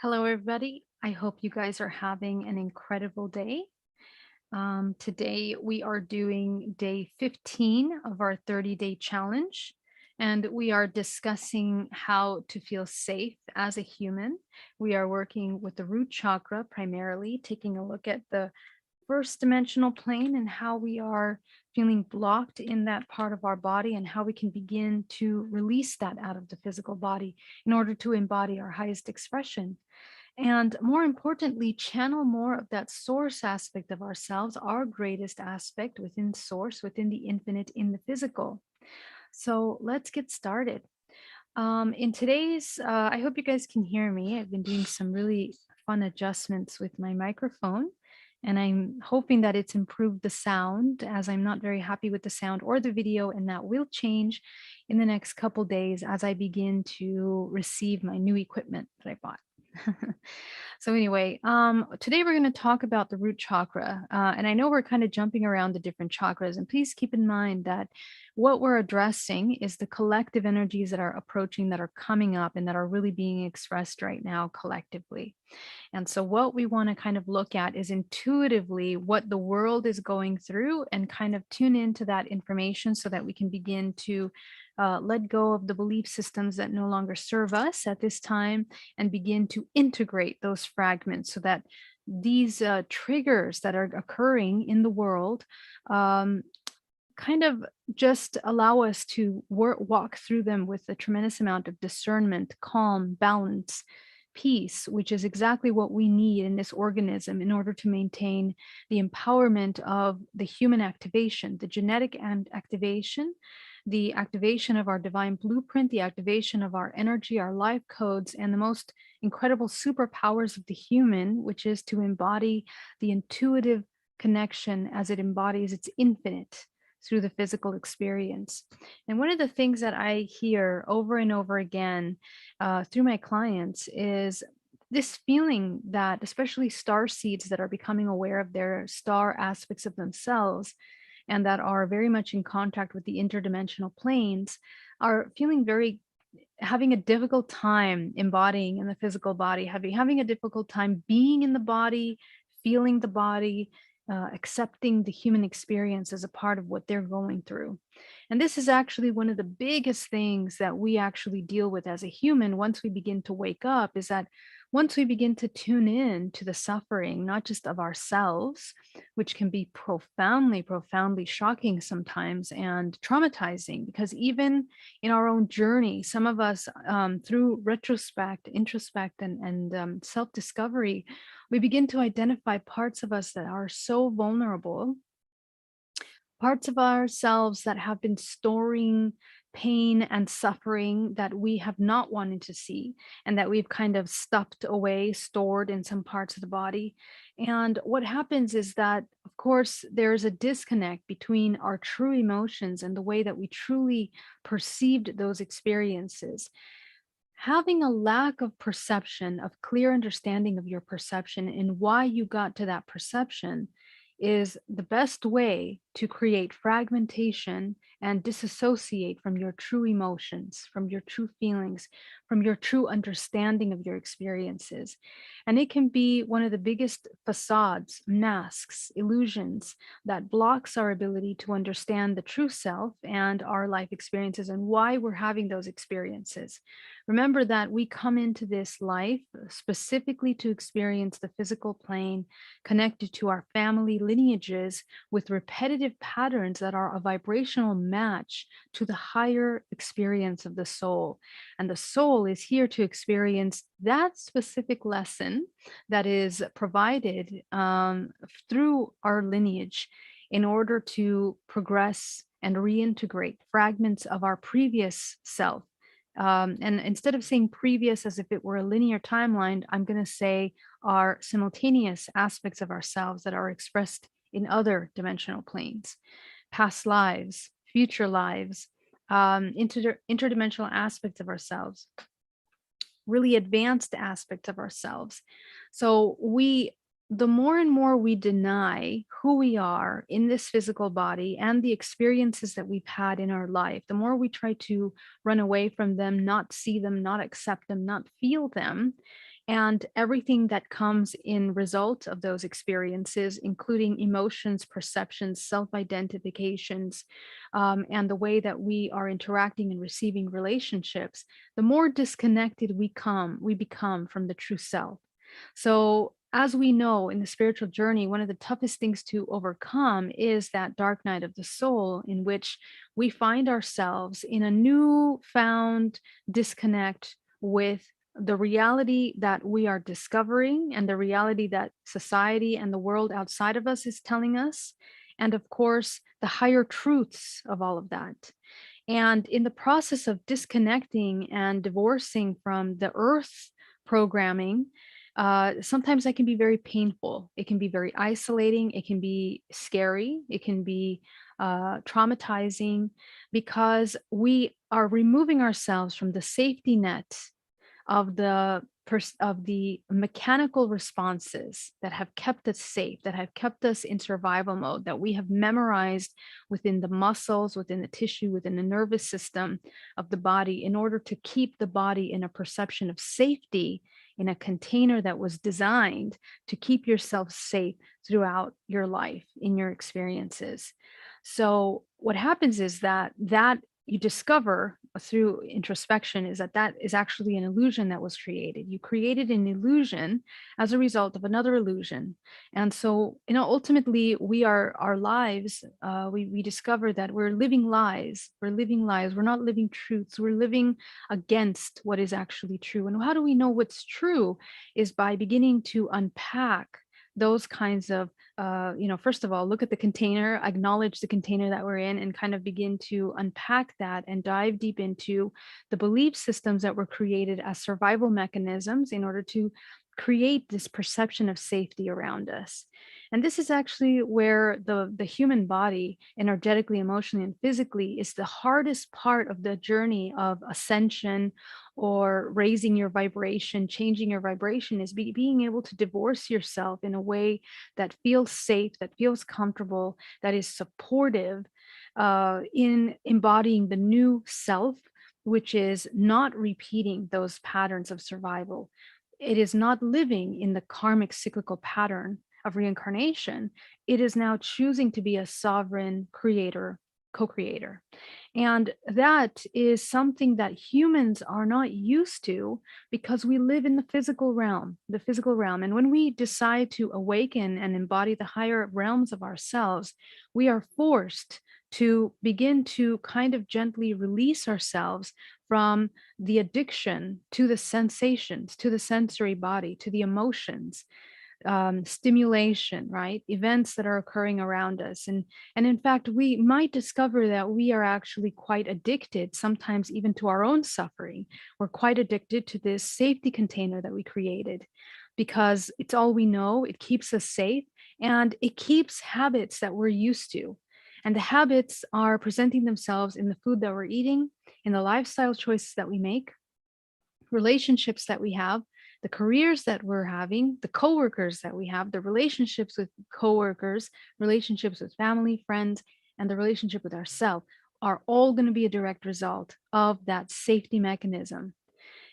Hello, everybody. I hope you guys are having an incredible day. Today, we are doing day 15 of our 30-day challenge, and we are discussing how to feel safe as a human. We are working with the root chakra primarily, taking a look at the first dimensional plane and how we are feeling blocked in that part of our body and how we can begin to release that out of the physical body in order to embody our highest expression. And more importantly, channel more of that source aspect of ourselves, our greatest aspect within source, within the infinite, in the physical. So let's get started. In today's, I hope you guys can hear me. I've been doing some really fun adjustments with my microphone, and I'm hoping that it's improved the sound, as I'm not very happy with the sound or the video, and that will change in the next couple days as I begin to receive my new equipment that I bought. So anyway, today we're going to talk about the root chakra, and I know we're kind of jumping around the different chakras, and please keep in mind that what we're addressing is the collective energies that are approaching, that are coming up, and that are really being expressed right now collectively. And so what we want to kind of look at is intuitively what the world is going through and kind of tune into that information so that we can begin to let go of the belief systems that no longer serve us at this time and begin to integrate those fragments so that these triggers that are occurring in the world um, kind of just allow us to walk through them with a tremendous amount of discernment, calm, balance, peace, which is exactly what we need in this organism in order to maintain the empowerment of the human activation, the genetic and activation, the activation of our divine blueprint, the activation of our energy, our life codes, and the most incredible superpowers of the human, which is to embody the intuitive connection as it embodies its infinite through the physical experience. And one of the things that I hear over and over again through my clients is this feeling that, especially star seeds that are becoming aware of their star aspects of themselves and that are very much in contact with the interdimensional planes, are feeling very having a difficult time embodying in the physical body, having a difficult time being in the body, feeling the body, accepting the human experience as a part of what they're going through. And this is actually one of the biggest things that we actually deal with as a human once we begin to wake up, is that once we begin to tune in to the suffering, not just of ourselves, which can be profoundly, profoundly shocking sometimes and traumatizing, because even in our own journey, some of us, through retrospect, introspect, and self-discovery, we begin to identify parts of us that are so vulnerable, parts of ourselves that have been storing pain and suffering that we have not wanted to see and that we've kind of stuffed away, stored in some parts of the body. And what happens is that, of course, there's a disconnect between our true emotions and the way that we truly perceived those experiences. Having a lack of perception, of clear understanding of your perception and why you got to that perception, is the best way to create fragmentation and disassociate from your true emotions, from your true feelings, from your true understanding of your experiences. And it can be one of the biggest facades, masks, illusions that blocks our ability to understand the true self and our life experiences and why we're having those experiences. Remember that we come into this life specifically to experience the physical plane, connected to our family lineages with repetitive patterns that are a vibrational match to the higher experience of the soul. And the soul is here to experience that specific lesson that is provided through our lineage in order to progress and reintegrate fragments of our previous self. And instead of saying previous as if it were a linear timeline, I'm going to say are simultaneous aspects of ourselves that are expressed in other dimensional planes, past lives, future lives, interdimensional aspects of ourselves, really advanced aspects of ourselves. So the more and more we deny who we are in this physical body and the experiences that we've had in our life, the more we try to run away from them, not see them, not accept them, not feel them, and everything that comes in result of those experiences, including emotions, perceptions, self-identifications, and the way that we are interacting and receiving relationships, the more disconnected we become from the true self. So, as we know in the spiritual journey, one of the toughest things to overcome is that dark night of the soul, in which we find ourselves in a new found disconnect with the reality that we are discovering and the reality that society and the world outside of us is telling us. And of course, the higher truths of all of that. And in the process of disconnecting and divorcing from the earth programming, sometimes that can be very painful. It can be very isolating. It can be scary. It can be traumatizing because we are removing ourselves from the safety net of the mechanical responses that have kept us safe, that have kept us in survival mode, that we have memorized within the muscles, within the tissue, within the nervous system of the body, in order to keep the body in a perception of safety, in a container that was designed to keep yourself safe throughout your life, in your experiences. So what happens is that you discover through introspection is that that is actually an illusion that was created. You created an illusion as a result of another illusion. And so, ultimately, we are our lives. We discover that we're living lies. We're living lies. We're not living truths. We're living against what is actually true. And how do we know what's true? Is by beginning to unpack those kinds of first of all, look at the container, acknowledge the container that we're in, and kind of begin to unpack that and dive deep into the belief systems that were created as survival mechanisms in order to create this perception of safety around us. And this is actually where the human body, energetically, emotionally, and physically, is the hardest part of the journey of ascension or raising your vibration, changing your vibration, is being able to divorce yourself in a way that feels safe, that feels comfortable, that is supportive in embodying the new self, which is not repeating those patterns of survival. It is not living in the karmic cyclical pattern of reincarnation. It is now choosing to be a sovereign creator, co creator. And that is something that humans are not used to because we live in the physical realm, the physical realm. And when we decide to awaken and embody the higher realms of ourselves, we are forced to begin to kind of gently release ourselves from the addiction to the sensations, to the sensory body, to the emotions, stimulation, right? Events that are occurring around us. And in fact, we might discover that we are actually quite addicted, sometimes even to our own suffering. We're quite addicted to this safety container that we created because it's all we know. It keeps us safe and it keeps habits that we're used to. And the habits are presenting themselves in the food that we're eating, in the lifestyle choices that we make, relationships that we have, the careers that we're having, the coworkers that we have, the relationships with coworkers, relationships with family, friends, and the relationship with ourselves are all going to be a direct result of that safety mechanism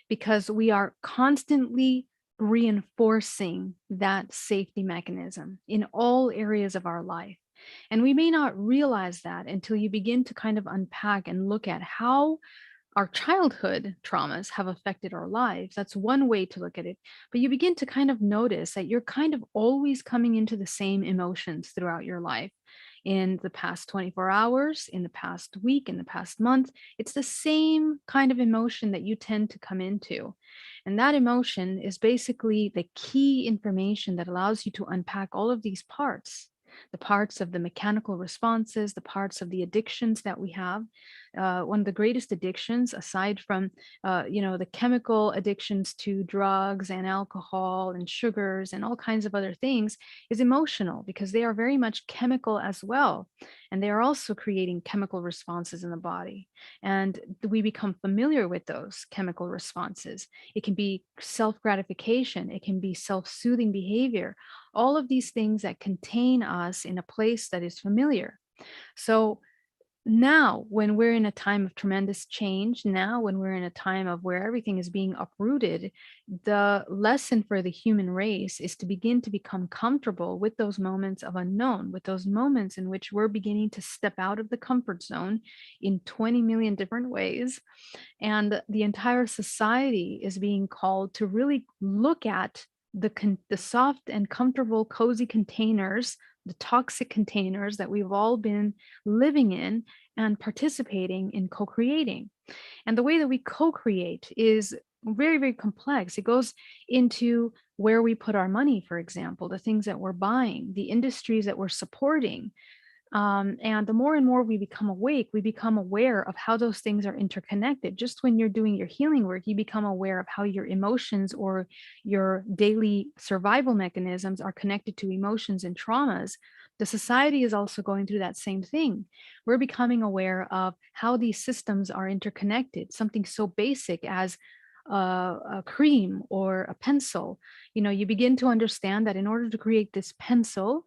because we are constantly reinforcing that safety mechanism in all areas of our life. And we may not realize that until you begin to kind of unpack and look at how our childhood traumas have affected our lives. That's one way to look at it. But you begin to kind of notice that you're kind of always coming into the same emotions throughout your life. In the past 24 hours, in the past week, in the past month, it's the same kind of emotion that you tend to come into. And that emotion is basically the key information that allows you to unpack all of these parts, the parts of the mechanical responses, the parts of the addictions that we have. One of the greatest addictions, aside from the chemical addictions to drugs and alcohol and sugars and all kinds of other things, is emotional because they are very much chemical as well, and they are also creating chemical responses in the body. And we become familiar with those chemical responses. It can be self-gratification, it can be self-soothing behavior, all of these things that contain us in a place that is familiar. So Now, when we're in a time of tremendous change, now when we're in a time of where everything is being uprooted, the lesson for the human race is to begin to become comfortable with those moments of unknown, with those moments in which we're beginning to step out of the comfort zone in 20 million different ways. And the entire society is being called to really look at the soft and comfortable, cozy containers, the toxic containers that we've all been living in and participating in co-creating. And the way that we co-create is very, very complex. It goes into where we put our money, for example, the things that we're buying, the industries that we're supporting, and the more and more we become awake, we become aware of how those things are interconnected. Just when you're doing your healing work, you become aware of how your emotions or your daily survival mechanisms are connected to emotions and traumas. The society is also going through that same thing. We're becoming aware of how these systems are interconnected, something so basic as a cream or a pencil. You begin to understand that in order to create this pencil,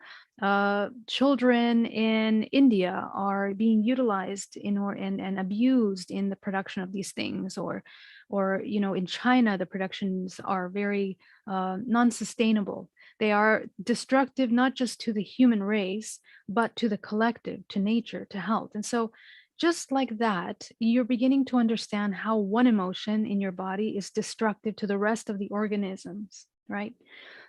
children in India are being utilized and abused in the production of these things, or in China the productions are very non-sustainable. They are destructive not just to the human race, but to the collective, to nature, to health. And so, just like that, you're beginning to understand how one emotion in your body is destructive to the rest of the organisms, right?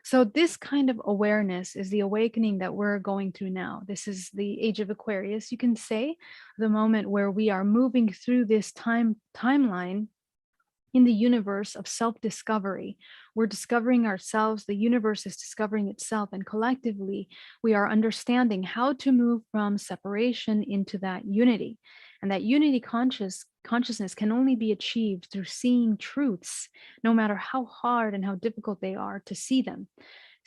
So, this kind of awareness is the awakening that we're going through now. This is the age of Aquarius, you can say, the moment where we are moving through this timeline in the universe of self discovery. We're discovering ourselves, the universe is discovering itself, and collectively, we are understanding how to move from separation into that unity. And that unity consciousness can only be achieved through seeing truths, no matter how hard and how difficult they are to see them.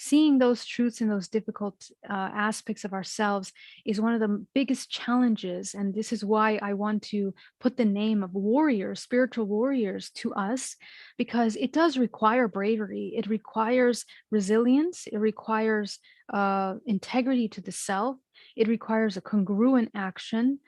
Seeing those truths and those difficult aspects of ourselves is one of the biggest challenges. And this is why I want to put the name of warriors, spiritual warriors, to us, because it does require bravery. It requires resilience. It requires integrity to the self. It requires a congruent action,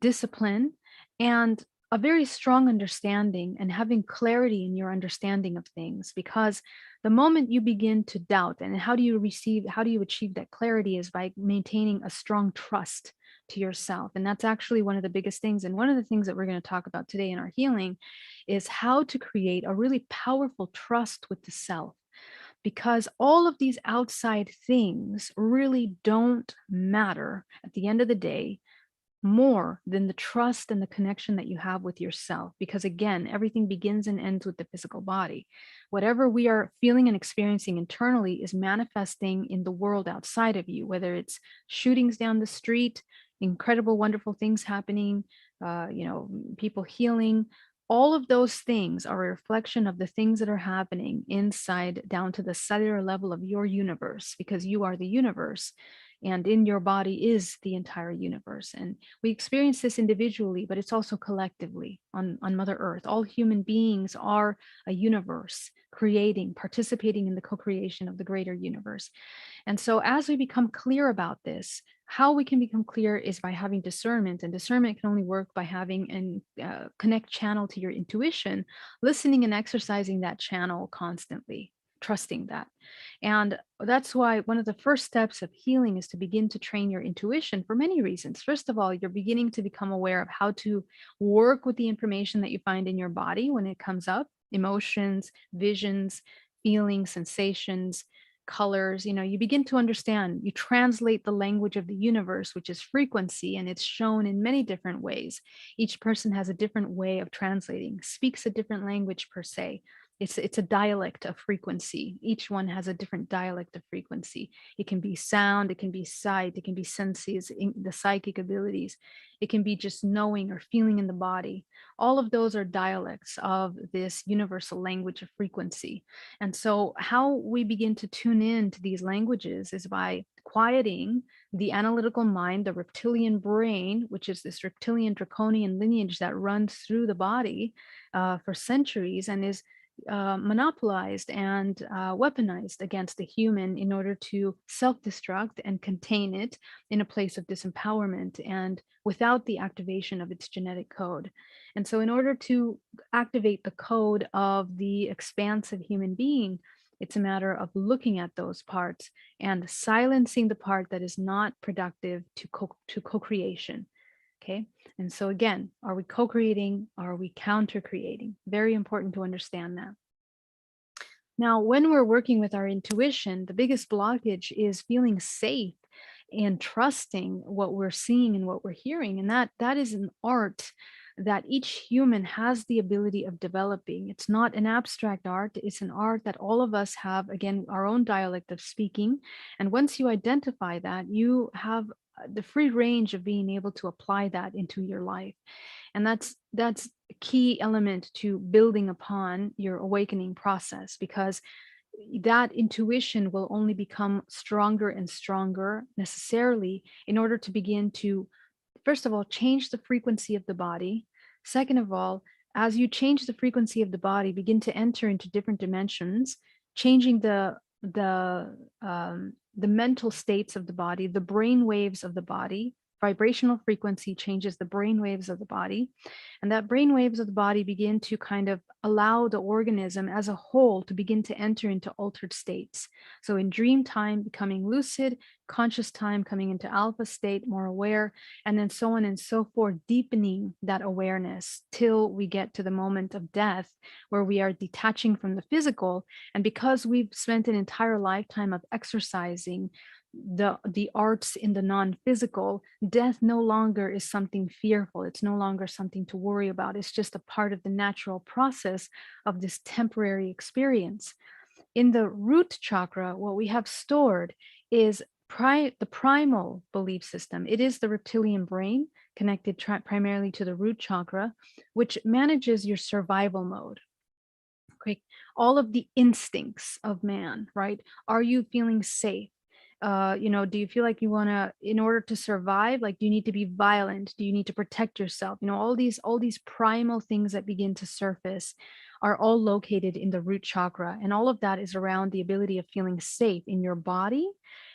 discipline, and a very strong understanding and having clarity in your understanding of things. Because the moment you begin to doubt, and how do you achieve that clarity is by maintaining a strong trust to yourself. And that's actually one of the biggest things. And one of the things that we're going to talk about today in our healing is how to create a really powerful trust with the self, because all of these outside things really don't matter at the end of the day more than the trust and the connection that you have with yourself. Because again, everything begins and ends with the physical body. Whatever we are feeling and experiencing internally is manifesting in the world outside of you, whether it's shootings down the street, incredible, wonderful things happening, people healing. All of those things are a reflection of the things that are happening inside down to the cellular level of your universe, because you are the universe and in your body is the entire universe. And we experience this individually, but it's also collectively on Mother Earth. All human beings are a universe, creating, participating in the co-creation of the greater universe. And so as we become clear about this, how we can become clear is by having discernment, and discernment can only work by having an connect channel to your intuition, listening and exercising that channel constantly, trusting that. And that's why one of the first steps of healing is to begin to train your intuition for many reasons. First of all, you're beginning to become aware of how to work with the information that you find in your body when it comes up, emotions, visions, feelings, sensations, colors. You begin to understand, you translate the language of the universe, which is frequency, and it's shown in many different ways. Each person has a different way of translating, speaks a different language per se. It's a dialect of frequency. Each one has a different dialect of frequency. It can be sound, it can be sight, it can be senses, the psychic abilities. It can be just knowing or feeling in the body. All of those are dialects of this universal language of frequency. And so how we begin to tune in to these languages is by quieting the analytical mind, the reptilian brain, which is this reptilian draconian lineage that runs through the body for centuries and is monopolized and weaponized against the human in order to self-destruct and contain it in a place of disempowerment and without the activation of its genetic code. And so, in order to activate the code of the expansive human being, it's a matter of looking at those parts and silencing the part that is not productive to co-creation. Okay. And so again, are we co-creating? Are we counter-creating? Very important to understand that. Now, when we're working with our intuition, the biggest blockage is feeling safe and trusting what we're seeing and what we're hearing. And that is an art that each human has the ability of developing. It's not an abstract art, it's an art that all of us have, again, our own dialect of speaking. And once you identify that, you have the free range of being able to apply that into your life. And that's a key element to building upon your awakening process, because that intuition will only become stronger and stronger necessarily in order to begin to, first of all, change the frequency of the body. Second of all, as you change the frequency of the body, begin to enter into different dimensions, changing the mental states of the body, the brain waves of the body. Vibrational frequency changes the brain waves of the body, and that brain waves of the body begin to kind of allow the organism as a whole to begin to enter into altered states. So in dream time, becoming lucid, conscious time, coming into alpha state, more aware, and then so on and so forth, deepening that awareness till we get to the moment of death, where we are detaching from the physical. And because we've spent an entire lifetime of exercising the arts in the non-physical, death no longer is something fearful. It's no longer something to worry about. It's just a part of the natural process of this temporary experience. In the root chakra, what we have stored is the primal belief system. It is the reptilian brain connected primarily to the root chakra, which manages your survival mode. Okay, all of the instincts of man, right? Are you feeling safe? Do you feel like you want to, in order to survive, like, do you need to be violent? Do you need to protect yourself? All these primal things that begin to surface are all located in the root chakra. And all of that is around the ability of feeling safe in your body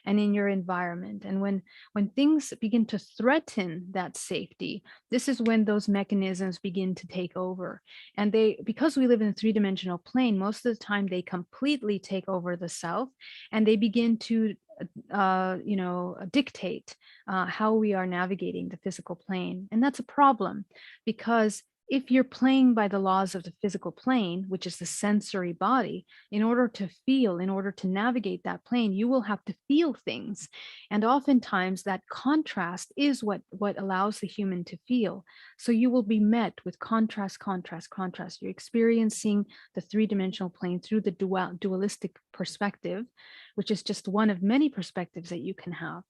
and in your environment. And when things begin to threaten that safety, this is when those mechanisms begin to take over. And because we live in a three-dimensional plane, most of the time they completely take over the self, and they begin to dictate how we are navigating the physical plane. And that's a problem, because if you're playing by the laws of the physical plane, which is the sensory body, in order to navigate that plane, you will have to feel things. And oftentimes that contrast is what allows the human to feel. So you will be met with contrast, contrast, contrast. You're experiencing the three-dimensional plane through the dualistic perspective, which is just one of many perspectives that you can have.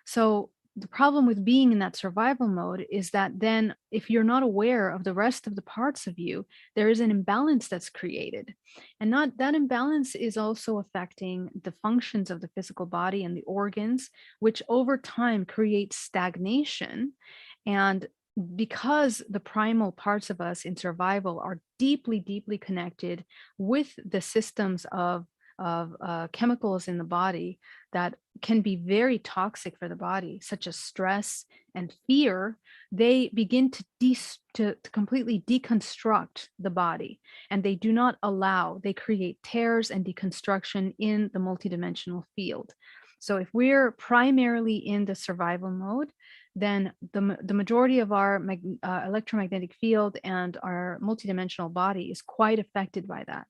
So the problem with being in that survival mode is that then, if you're not aware of the rest of the parts of you, there is an imbalance that's created. And not that imbalance is also affecting the functions of the physical body and the organs, which over time creates stagnation. And because the primal parts of us in survival are deeply, deeply connected with the systems of chemicals in the body that can be very toxic for the body, such as stress and fear, they begin to completely deconstruct the body, and they do not allow, they create tears and deconstruction in the multidimensional field. So if we're primarily in the survival mode, then the majority of our electromagnetic field and our multidimensional body is quite affected by that.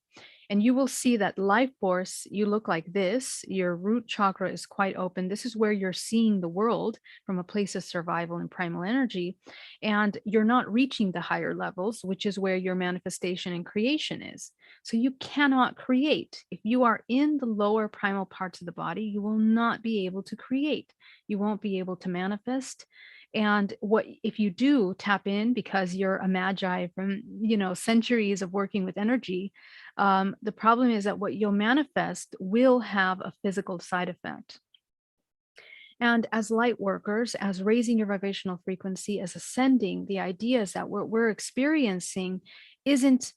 And you will see that life force, you look like this, your root chakra is quite open. This is where you're seeing the world from a place of survival and primal energy. And you're not reaching the higher levels, which is where your manifestation and creation is. So you cannot create. If you are in the lower primal parts of the body, you will not be able to create. You won't be able to manifest. And what if you do tap in, because you're a magi from centuries of working with energy, the problem is that what you'll manifest will have a physical side effect. And as light workers, as raising your vibrational frequency, as ascending, the idea is that what we're experiencing isn't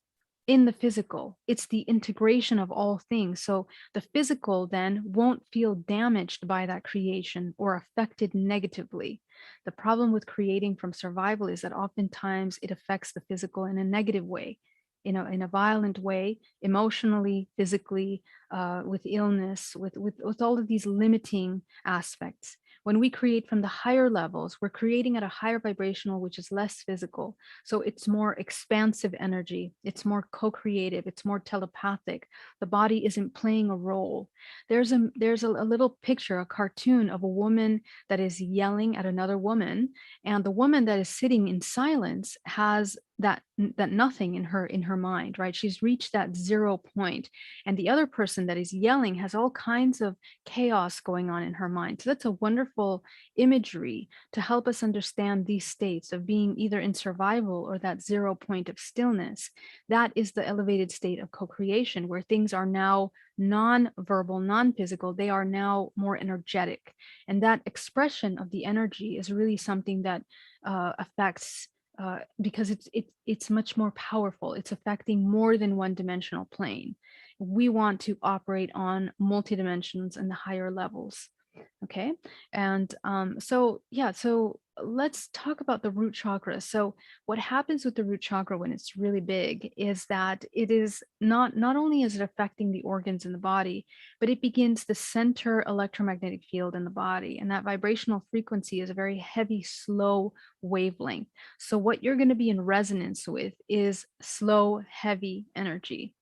in the physical. It's the integration of all things. So the physical then won't feel damaged by that creation or affected negatively. The problem with creating from survival is that oftentimes it affects the physical in a negative way, in a violent way, emotionally, physically, with illness, with all of these limiting aspects. When we create from the higher levels, we're creating at a higher vibrational, which is less physical. So it's more expansive energy. It's more co-creative. It's more telepathic. The body isn't playing a role. There's a little picture, a cartoon of a woman that is yelling at another woman, and the woman that is sitting in silence has that nothing in her mind, right? She's reached that 0 point, and the other person that is yelling has all kinds of chaos going on in her mind. So that's a wonderful imagery to help us understand these states of being either in survival or that 0 point of stillness. That is the elevated state of co-creation, where things are now non-verbal, non-physical. They are now more energetic, and that expression of the energy is really something that affects, because it's much more powerful. It's affecting more than one dimensional plane. We want to operate on multi dimensions and the higher levels. Okay. And so let's talk about the root chakra. So what happens with the root chakra when it's really big is that it is not only is it affecting the organs in the body, but it begins the center electromagnetic field in the body. And that vibrational frequency is a very heavy, slow wavelength. So what you're going to be in resonance with is slow, heavy energy.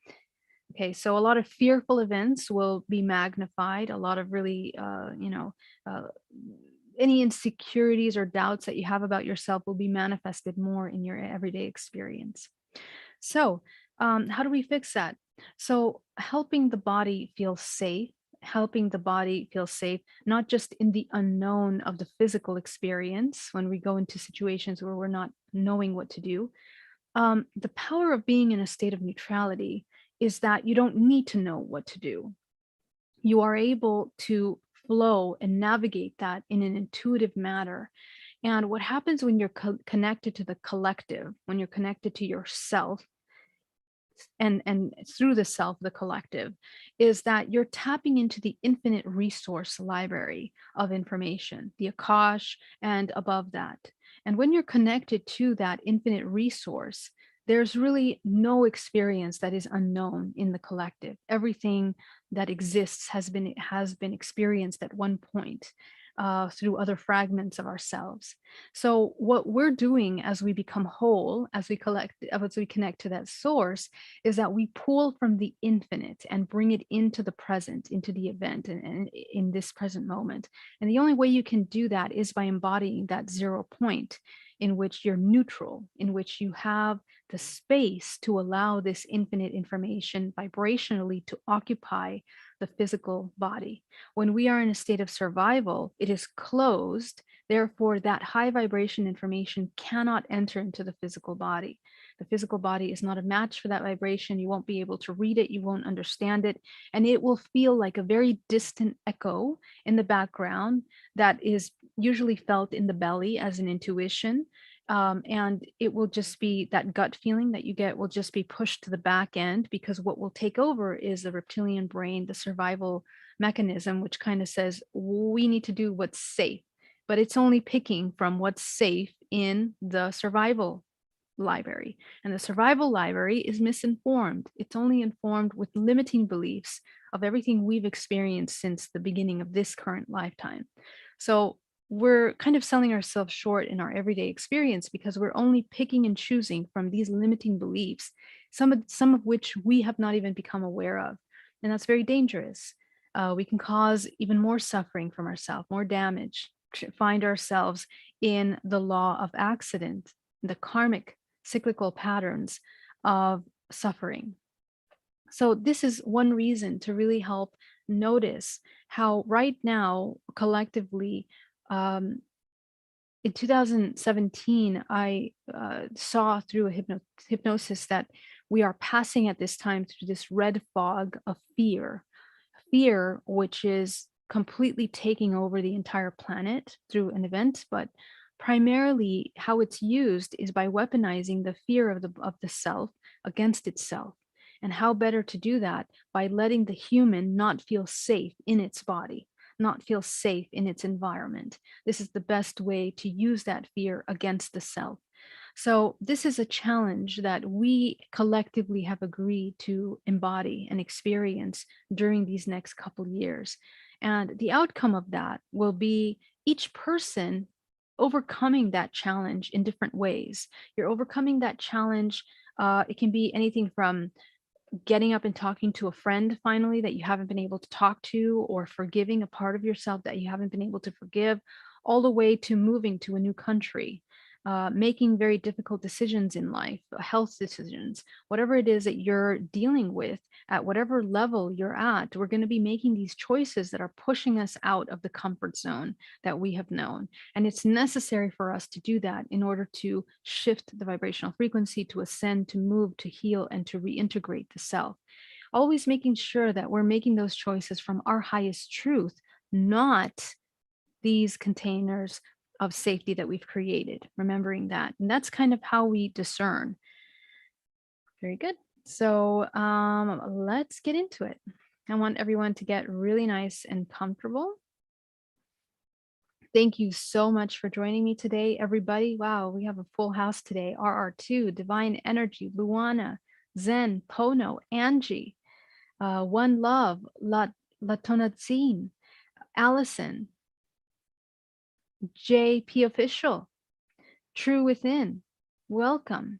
Okay, so a lot of fearful events will be magnified. A lot of really, uh, any insecurities or doubts that you have about yourself will be manifested more in your everyday experience. So, how do we fix that? So, helping the body feel safe, not just in the unknown of the physical experience when we go into situations where we're not knowing what to do. The power of being in a state of neutrality is that you don't need to know what to do. You are able to flow and navigate that in an intuitive manner. And what happens when you're connected to the collective, when you're connected to yourself, and through the self, the collective, is that you're tapping into the infinite resource library of information, the Akash, and above that. And when you're connected to that infinite resource, there's really no experience that is unknown in the collective. Everything that exists has been experienced at one point, through other fragments of ourselves. So what we're doing as we become whole, as we connect to that source, is that we pull from the infinite and bring it into the present, into the event, and in this present moment. And the only way you can do that is by embodying that 0 point in which you're neutral, in which you have the space to allow this infinite information vibrationally to occupy the physical body. When we are in a state of survival, it is closed. Therefore, that high vibration information cannot enter into the physical body. The physical body is not a match for that vibration. You won't be able to read it. You won't understand it. And it will feel like a very distant echo in the background that is usually felt in the belly as an intuition. And it will just be that gut feeling that you get will just be pushed to the back end, because what will take over is the reptilian brain, the survival mechanism, which kind of says, we need to do what's safe, but it's only picking from what's safe in the survival library. And the survival library is misinformed. It's only informed with limiting beliefs of everything we've experienced since the beginning of this current lifetime. So we're kind of selling ourselves short in our everyday experience because we're only picking and choosing from these limiting beliefs, some of which we have not even become aware of. And that's very dangerous. We can cause even more suffering from ourselves, more damage, find ourselves in the law of accident, the karmic cyclical patterns of suffering. So this is one reason to really help notice how right now, collectively, in 2017, I saw through a hypnosis that we are passing at this time through this red fog of fear, which is completely taking over the entire planet through an event, but primarily how it's used is by weaponizing the fear of the self, against itself. And how better to do that by letting the human not feel safe in its body, not feel safe in its environment. This is the best way to use that fear against the self. So, this is a challenge that we collectively have agreed to embody and experience during these next couple years. And the outcome of that will be each person overcoming that challenge in different ways. You're overcoming that challenge. It can be anything from getting up and talking to a friend finally that you haven't been able to talk to, or forgiving a part of yourself that you haven't been able to forgive, all the way to moving to a new country, making very difficult decisions in life, health decisions, whatever it is that you're dealing with, at whatever level you're at, we're going to be making these choices that are pushing us out of the comfort zone that we have known. And it's necessary for us to do that in order to shift the vibrational frequency, to ascend, to move, to heal, and to reintegrate the self. Always making sure that we're making those choices from our highest truth, not these containers of safety that we've created, remembering that. And that's kind of how we discern. Very good. So let's get into it. I want everyone to get really nice and comfortable. Thank you so much for joining me today, everybody. Wow, we have a full house today. RR2, Divine Energy, Luana, Zen, Pono, Angie, One Love, Latonadzine, Allison, JP Official, True Within. Welcome.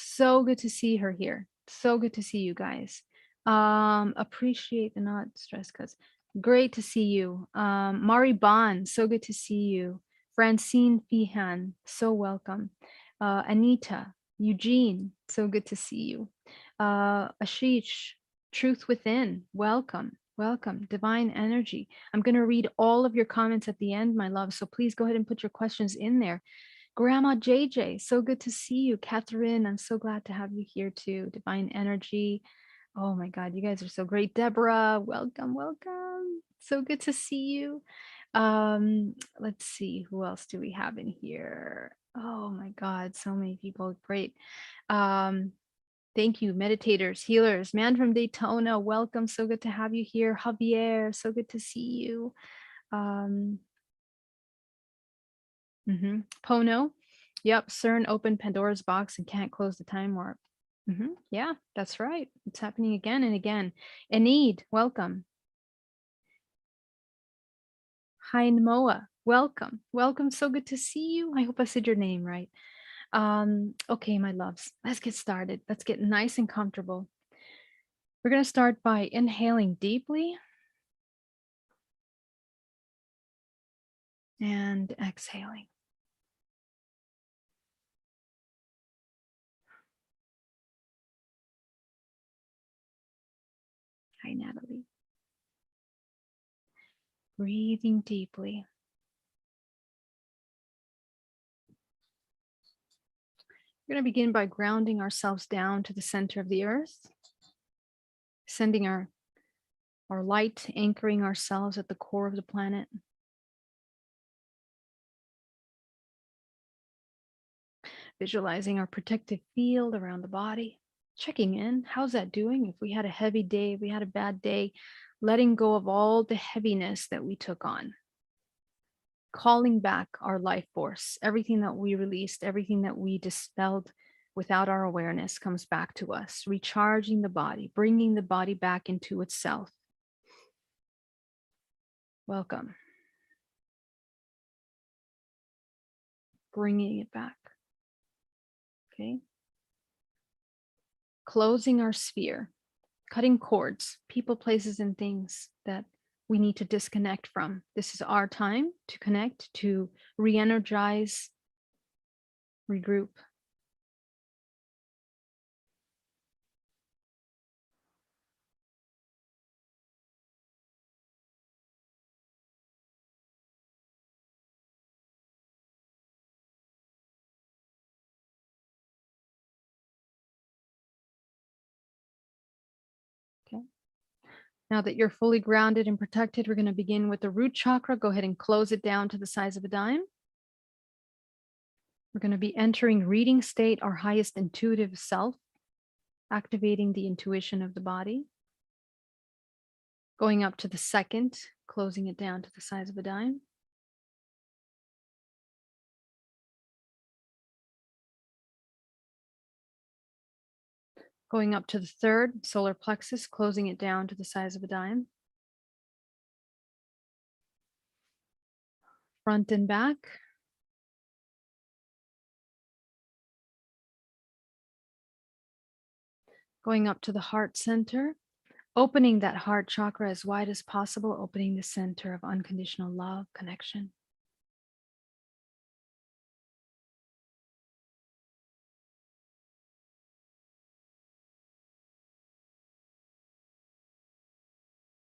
So good to see her here. So good to see you guys. Appreciate the not stress cuts. Great to see you. Mari Bond, so good to see you. Francine Fihan, so welcome. Anita, Eugene, so good to see you. Ashish, Truth Within, welcome. Welcome. Divine Energy. I'm going to read all of your comments at the end, my love. So please go ahead and put your questions in there. Grandma JJ, so good to see you. Catherine, I'm so glad to have you here too. Divine Energy. Oh my God, you guys are so great. Deborah, welcome, welcome. So good to see you. Let's see, who else do we have in here? Oh my God, so many people. Great. Thank you, meditators, healers. Man from Daytona, welcome. So good to have you here. Javier, so good to see you. Pono, yep, CERN opened Pandora's box and can't close the time warp. Yeah, that's right. It's happening again and again. Enid, welcome. Hein Moa, welcome. Welcome, so good to see you. I hope I said your name right. Okay, my loves, let's get started. Let's get nice and comfortable. We're going to start by inhaling deeply and exhaling. Hi, Natalie. Breathing deeply. We're going to begin by grounding ourselves down to the center of the earth, sending our light, anchoring ourselves at the core of the planet. Visualizing our protective field around the body, checking in. How's that doing? If we had a heavy day, if we had a bad day, letting go of all the heaviness that we took on. Calling back our life force. Everything that we released, everything that we dispelled without our awareness comes back to us, recharging the body, bringing the body back into itself. Welcome. Bringing it back. Okay. Closing our sphere, cutting cords, people, places, and things that we need to disconnect from. This is our time to connect, to re-energize, regroup. Okay. Now that you're fully grounded and protected, we're going to begin with the root chakra. Go ahead and close it down to the size of a dime. We're going to be entering reading state, our highest intuitive self. activating the intuition of the body. Going up to the second, closing it down to the size of a dime. Going up to the third, solar plexus, closing it down to the size of a dime. Front and back. Going up to the heart center, opening that heart chakra as wide as possible, opening the center of unconditional love, connection.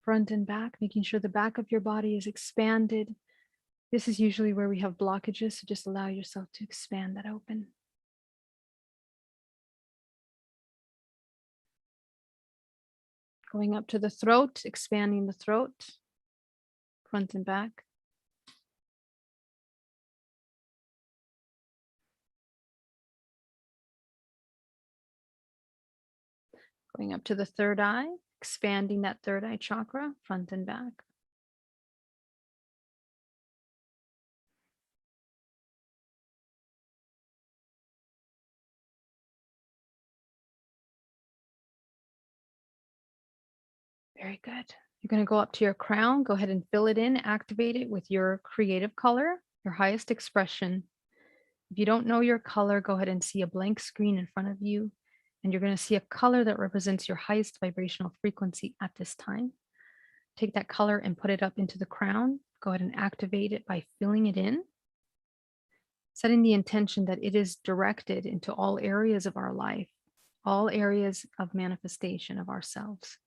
Front and back, making sure the back of your body is expanded. This is usually where we have blockages, so just allow yourself to expand that open. Going up to the throat, expanding the throat, front and back. Going up to the third eye, expanding that third eye chakra, front and back. Very good. You're going to go up to your crown. Go ahead and fill it in, activate it with your creative color, your highest expression. If you don't know your color, go ahead and see a blank screen in front of you, and you're going to see a color that represents your highest vibrational frequency at this time. Take that color and put it up into the crown. Go ahead and activate it by filling it in, setting the intention that it is directed into all areas of our life, all areas of manifestation of ourselves.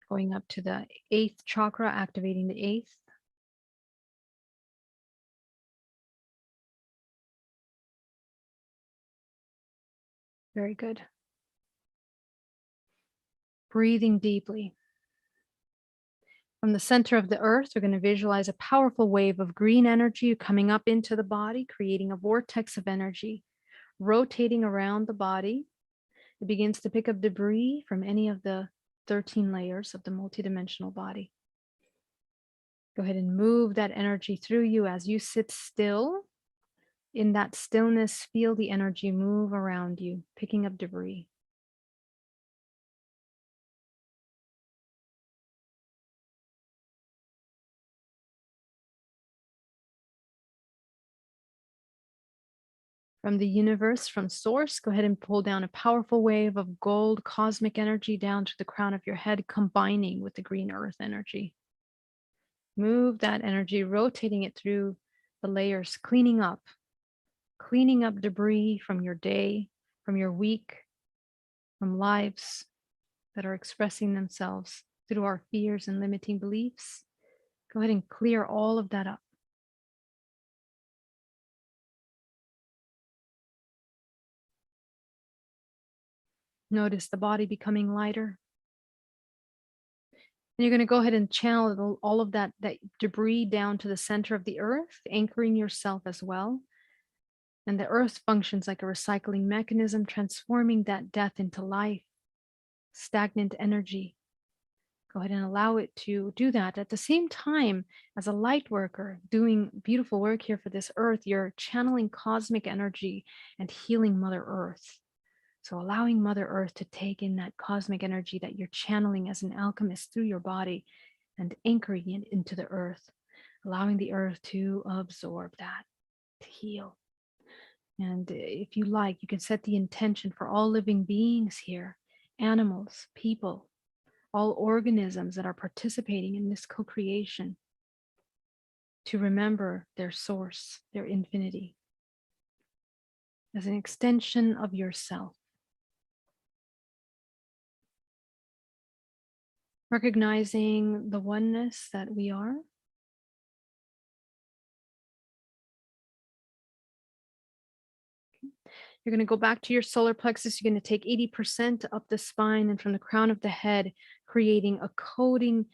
Going up to the 8th chakra, activating the 8th. Very good. Breathing deeply. From the center of the earth, we're going to visualize a powerful wave of green energy coming up into the body, creating a vortex of energy, rotating around the body. It begins to pick up debris from any of the 13 layers of the multidimensional body. Go ahead and move that energy through you as you sit still. In that stillness, feel the energy move around you, picking up debris. From the universe, from source, go ahead and pull down a powerful wave of gold cosmic energy down to the crown of your head, combining with the green earth energy. Move that energy, rotating it through the layers, cleaning up debris from your day, from your week, from lives that are expressing themselves through our fears and limiting beliefs. Go ahead and clear all of that up. Notice the body becoming lighter. And you're going to go ahead and channel all of that debris down to the center of the earth, anchoring yourself as well. And the earth functions like a recycling mechanism, transforming that death into life, stagnant energy. Go ahead and allow it to do that. At the same time, as a light worker doing beautiful work here for this earth, you're channeling cosmic energy and healing Mother Earth. So allowing Mother Earth to take in that cosmic energy that you're channeling as an alchemist through your body and anchoring it into the earth, allowing the earth to absorb that, to heal. And if you like, you can set the intention for all living beings here, animals, people, all organisms that are participating in this co-creation, to remember their source, their infinity, as an extension of yourself. Recognizing the oneness that we are. You're going to go back to your solar plexus. You're going to take 80% up the spine and from the crown of the head, creating a coating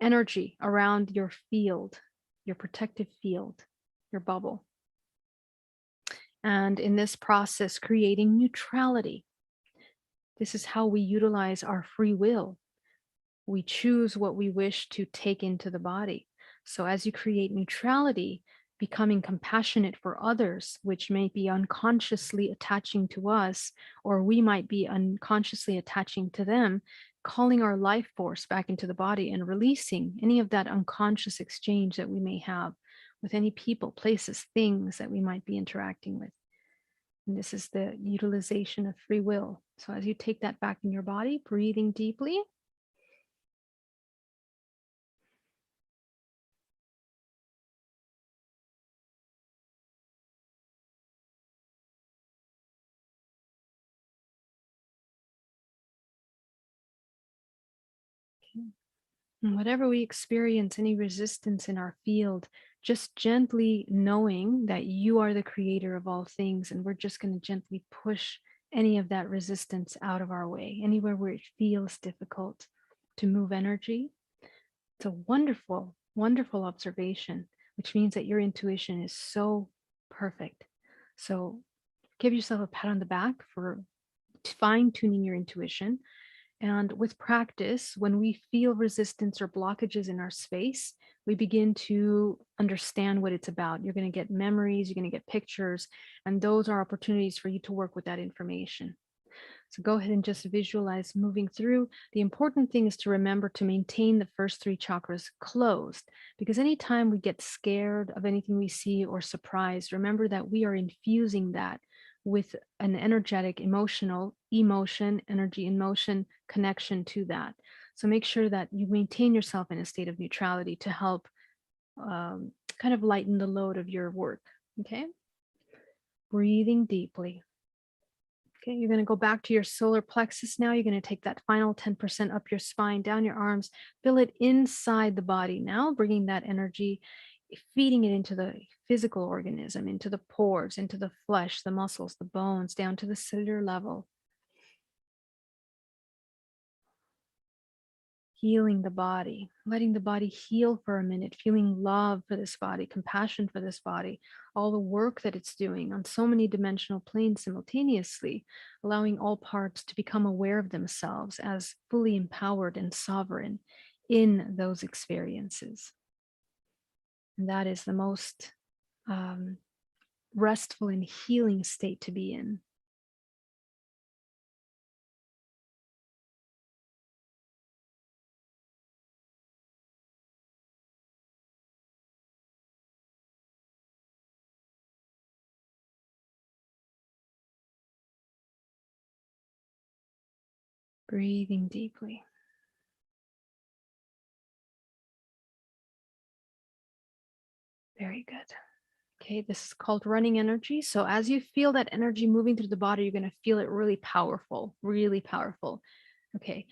energy around your field, your protective field, your bubble. And in this process, creating neutrality. This is how we utilize our free will. We choose what we wish to take into the body. So as you create neutrality, becoming compassionate for others, which may be unconsciously attaching to us, or we might be unconsciously attaching to them, calling our life force back into the body and releasing any of that unconscious exchange that we may have with any people, places, things that we might be interacting with. And this is the utilization of free will. So as you take that back in your body, breathing deeply. And whatever we experience, any resistance in our field, just gently knowing that you are the creator of all things. And we're just going to gently push any of that resistance out of our way, anywhere where it feels difficult to move energy. It's a wonderful, wonderful observation, which means that your intuition is so perfect. So give yourself a pat on the back for fine tuning your intuition. And with practice, when we feel resistance or blockages in our space, we begin to understand what it's about. You're going to get memories, you're going to get pictures, and those are opportunities for you to work with that information. So go ahead and just visualize moving through. The important thing is to remember to maintain the first three chakras closed, because anytime we get scared of anything we see or surprised, remember that we are infusing that with an energetic, emotion, energy in motion connection to that. So make sure that you maintain yourself in a state of neutrality to help kind of lighten the load of your work. Okay. Breathing deeply. Okay, you're going to go back to your solar plexus now. You're going to take that final 10% up your spine, down your arms, feel it inside the body now, bringing that energy, feeding it into the physical organism, into the pores, into the flesh, the muscles, the bones, down to the cellular level. Healing the body, letting the body heal for a minute, feeling love for this body, compassion for this body, all the work that it's doing on so many dimensional planes simultaneously, allowing all parts to become aware of themselves as fully empowered and sovereign in those experiences. And that is the most restful and healing state to be in. Breathing deeply. Very good. Okay, this is called running energy. So as you feel that energy moving through the body, you're going to feel it really powerful, really powerful. Okay,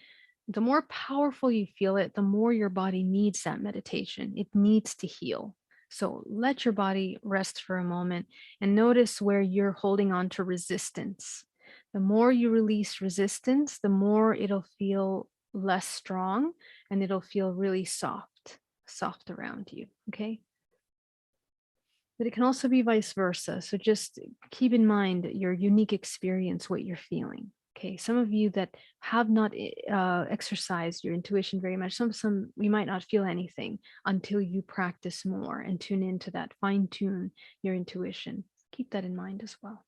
the more powerful you feel it, the more your body needs that meditation. It needs to heal. So let your body rest for a moment and notice where you're holding on to resistance. The more you release resistance, the more it'll feel less strong and it'll feel really soft, soft around you. Okay. But it can also be vice versa. So just keep in mind your unique experience, what you're feeling. Okay, some of you that have not exercised your intuition very much, some you might not feel anything until you practice more and tune into that, fine tune your intuition. Keep that in mind as well.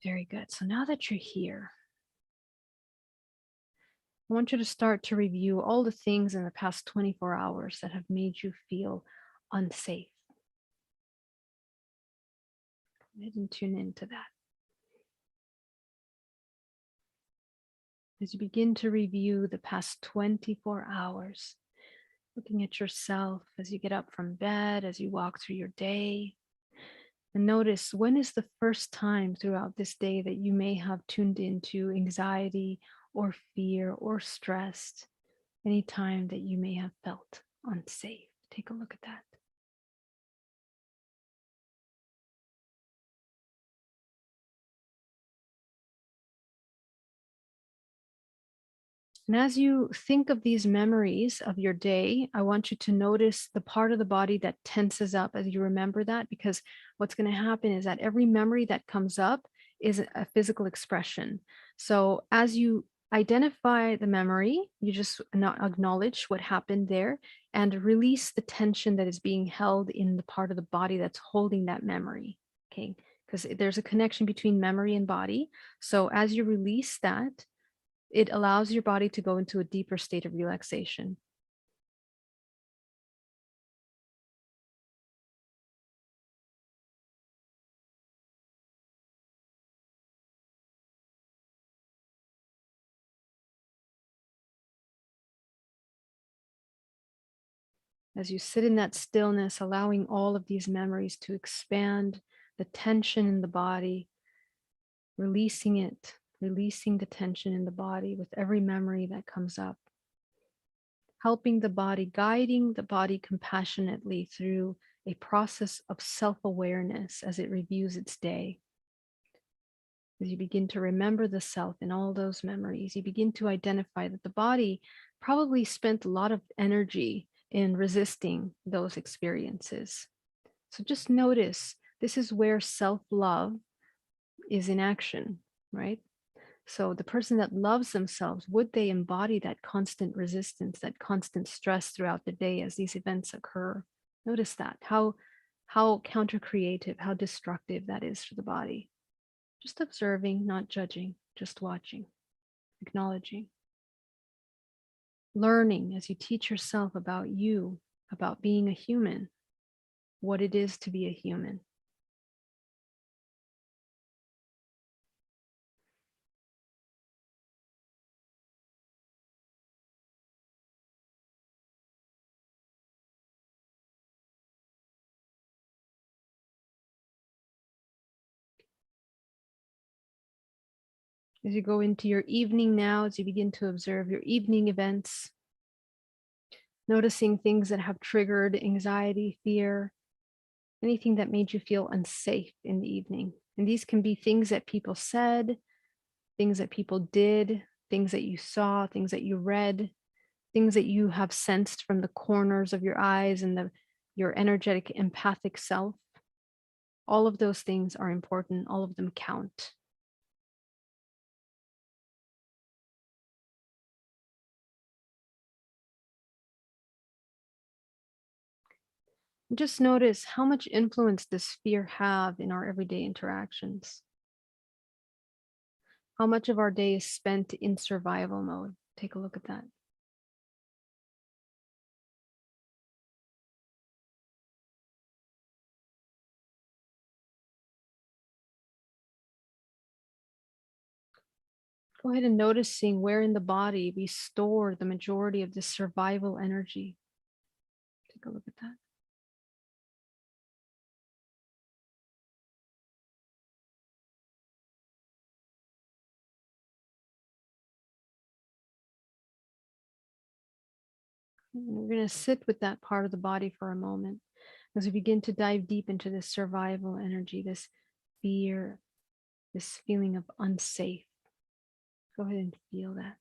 Very good. So now that you're here, I want you to start to review all the things in the past 24 hours that have made you feel unsafe. Go ahead and tune into that. As you begin to review the past 24 hours, looking at yourself as you get up from bed, as you walk through your day, and notice when is the first time throughout this day that you may have tuned into anxiety or fear or stressed, any time that you may have felt unsafe. Take a look at that. And as you think of these memories of your day, I want you to notice the part of the body that tenses up as you remember that, because what's going to happen is that every memory that comes up is a physical expression. So as you identify the memory, you just not acknowledge what happened there and release the tension that is being held in the part of the body that's holding that memory. Okay. Because there's a connection between memory and body. So as you release that, it allows your body to go into a deeper state of relaxation. As you sit in that stillness, allowing all of these memories to expand, the tension in the body, releasing it, releasing the tension in the body with every memory that comes up, helping the body, guiding the body compassionately through a process of self-awareness as it reviews its day. As you begin to remember the self in all those memories, you begin to identify that the body probably spent a lot of energy in resisting those experiences. So just notice this is where self-love is in action, right? So the person that loves themselves, would they embody that constant resistance, that constant stress throughout the day as these events occur? Notice that, how counter-creative, how destructive that is for the body. Just observing, not judging, just watching, acknowledging. Learning as you teach yourself about you, about being a human, what it is to be a human. As you go into your evening now, as you begin to observe your evening events, noticing things that have triggered anxiety, fear, anything that made you feel unsafe in the evening. And these can be things that people said, things that people did, things that you saw, things that you read, things that you have sensed from the corners of your eyes and your energetic empathic self. All of those things are important. All of them count. Just notice how much influence does fear have in our everyday interactions. How much of our day is spent in survival mode? Take a look at that. Go ahead and noticing where in the body we store the majority of this survival energy. Take a look at that. And we're going to sit with that part of the body for a moment as we begin to dive deep into this survival energy, this fear, this feeling of unsafe. Go ahead and feel that.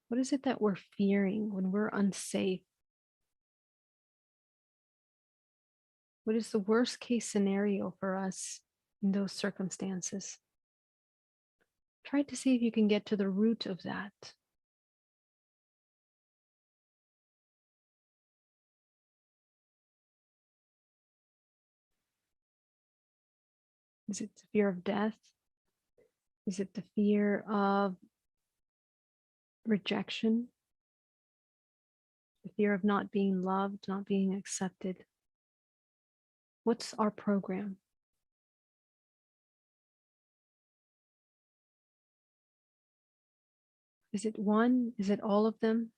What is it that we're fearing when we're unsafe? What is the worst case scenario for us in those circumstances? Try to see if you can get to the root of that. Is it the fear of death? Is it the fear of rejection? The fear of not being loved, not being accepted? What's our program? Is it one? Is it all of them?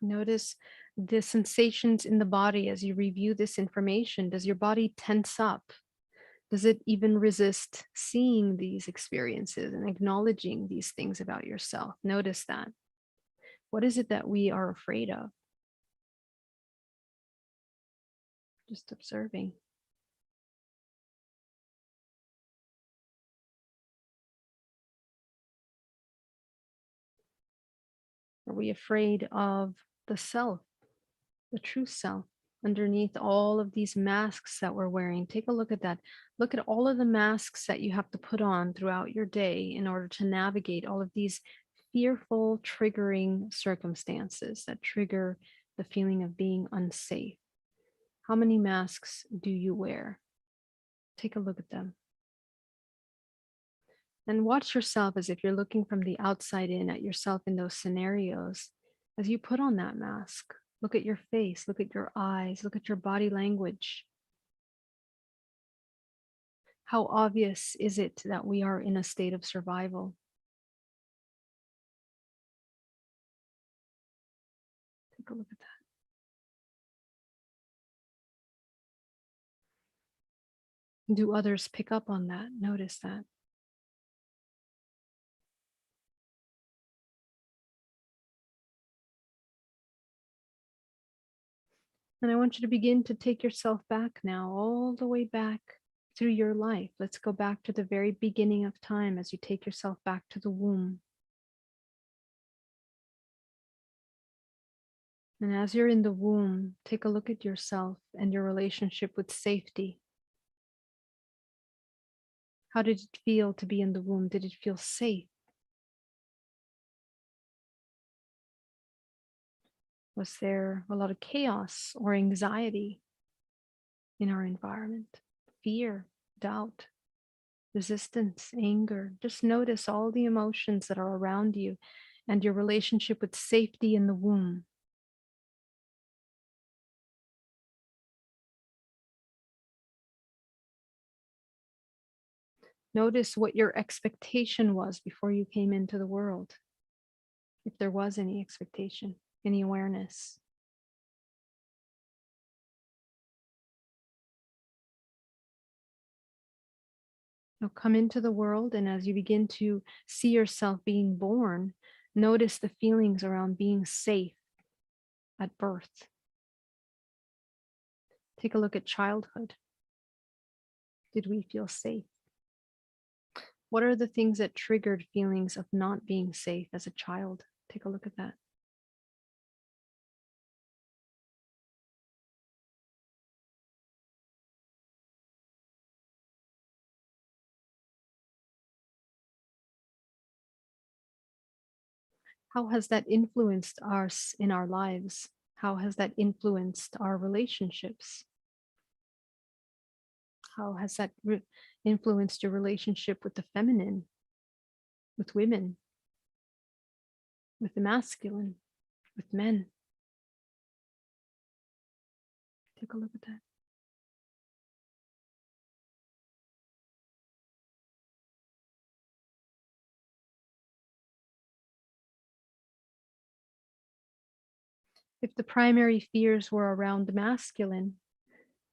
Notice the sensations in the body as you review this information. Does your body tense up? Does it even resist seeing these experiences and acknowledging these things about yourself? Notice that. What is it that we are afraid of? Just observing. Are we afraid of the self, the true self, underneath all of these masks that we're wearing? Take a look at that. Look at all of the masks that you have to put on throughout your day in order to navigate all of these fearful, triggering circumstances that trigger the feeling of being unsafe. How many masks do you wear? Take a look at them. And watch yourself as if you're looking from the outside in at yourself in those scenarios. As you put on that mask, look at your face, look at your eyes, look at your body language. How obvious is it that we are in a state of survival? Take a look at that. Do others pick up on that? Notice that. And I want you to begin to take yourself back now, all the way back through your life. Let's go back to the very beginning of time as you take yourself back to the womb. And as you're in the womb, take a look at yourself and your relationship with safety. How did it feel to be in the womb? Did it feel safe? Was there a lot of chaos or anxiety in our environment? Fear, doubt, resistance, anger. Just notice all the emotions that are around you and your relationship with safety in the womb. Notice what your expectation was before you came into the world, if there was any expectation, any awareness. Now come into the world, and as you begin to see yourself being born, notice the feelings around being safe at birth. Take a look at childhood. Did we feel safe? What are the things that triggered feelings of not being safe as a child? Take a look at that. How has that influenced us in our lives? How has that influenced our relationships? How has that influenced your relationship with the feminine, with women, with the masculine, with men? Take a look at that. If the primary fears were around the masculine,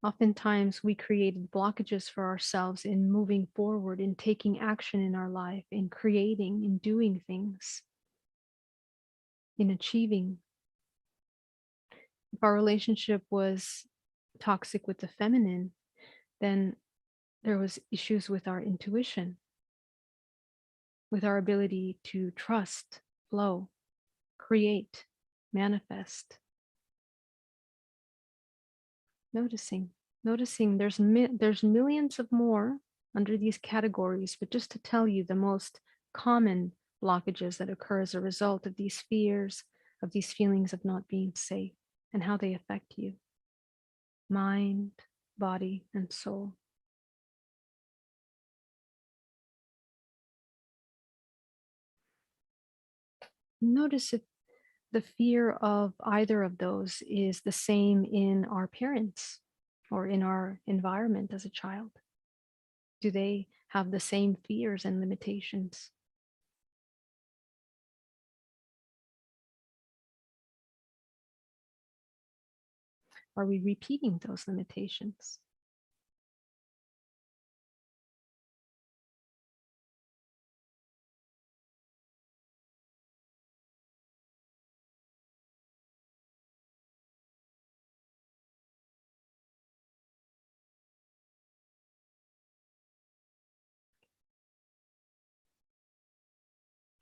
oftentimes we created blockages for ourselves in moving forward, in taking action in our life, in creating, in doing things, in achieving. If our relationship was toxic with the feminine, then there was issues with our intuition, with our ability to trust, flow, create, manifest. Noticing there's millions of more under these categories, but just to tell you the most common blockages that occur as a result of these fears, of these feelings of not being safe, and how they affect you, mind, body, and soul. Notice if the fear of either of those is the same in our parents or in our environment as a child. Do they have the same fears and limitations? Are we repeating those limitations?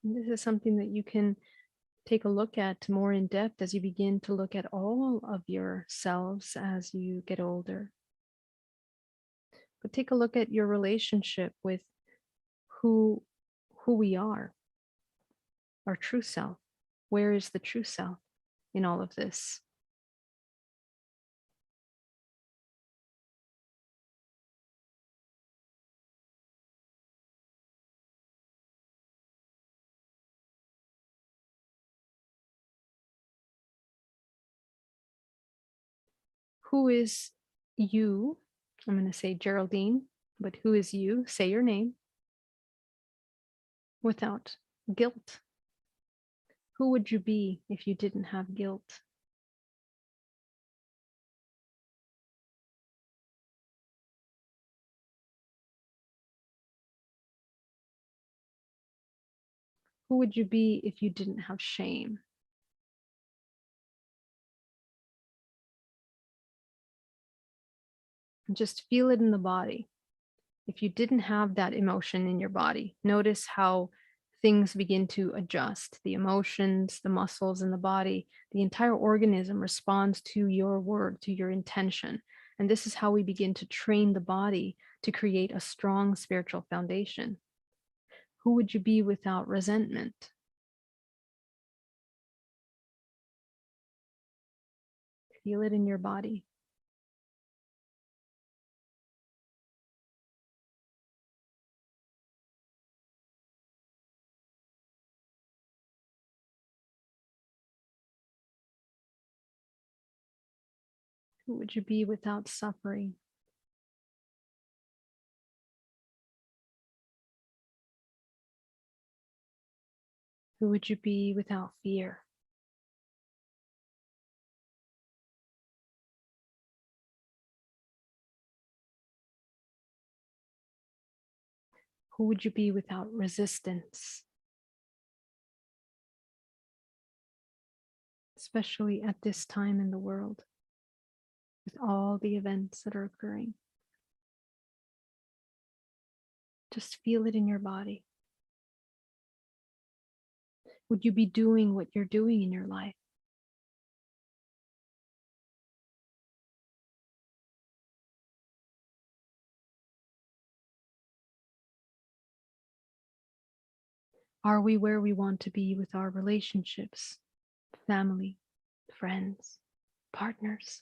And this is something that you can take a look at more in depth as you begin to look at all of yourselves as you get older. But take a look at your relationship with who we are, our true self. Where is the true self in all of this? Who is you? I'm going to say Geraldine, but who is you? Say your name without guilt. Who would you be if you didn't have guilt? Who would you be if you didn't have shame? And just feel it in the body. If you didn't have that emotion in your body, notice how things begin to adjust. The emotions, the muscles in the body, the entire organism responds to your word, to your intention. And this is how we begin to train the body to create a strong spiritual foundation. Who would you be without resentment? Feel it in your body. Who would you be without suffering? Who would you be without fear? Who would you be without resistance? Especially at this time in the world, with all the events that are occurring. Just feel it in your body. Would you be doing what you're doing in your life? Are we where we want to be with our relationships, family, friends, partners?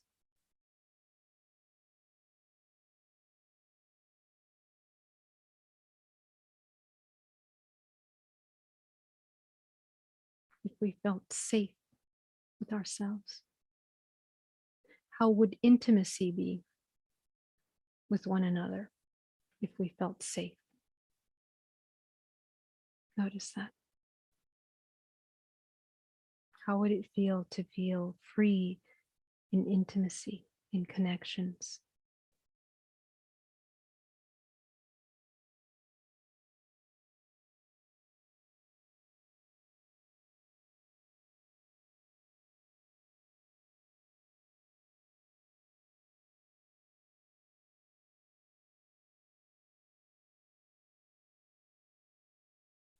If we felt safe with ourselves, how would intimacy be with one another if we felt safe? Notice that. How would it feel to feel free in intimacy, in connections?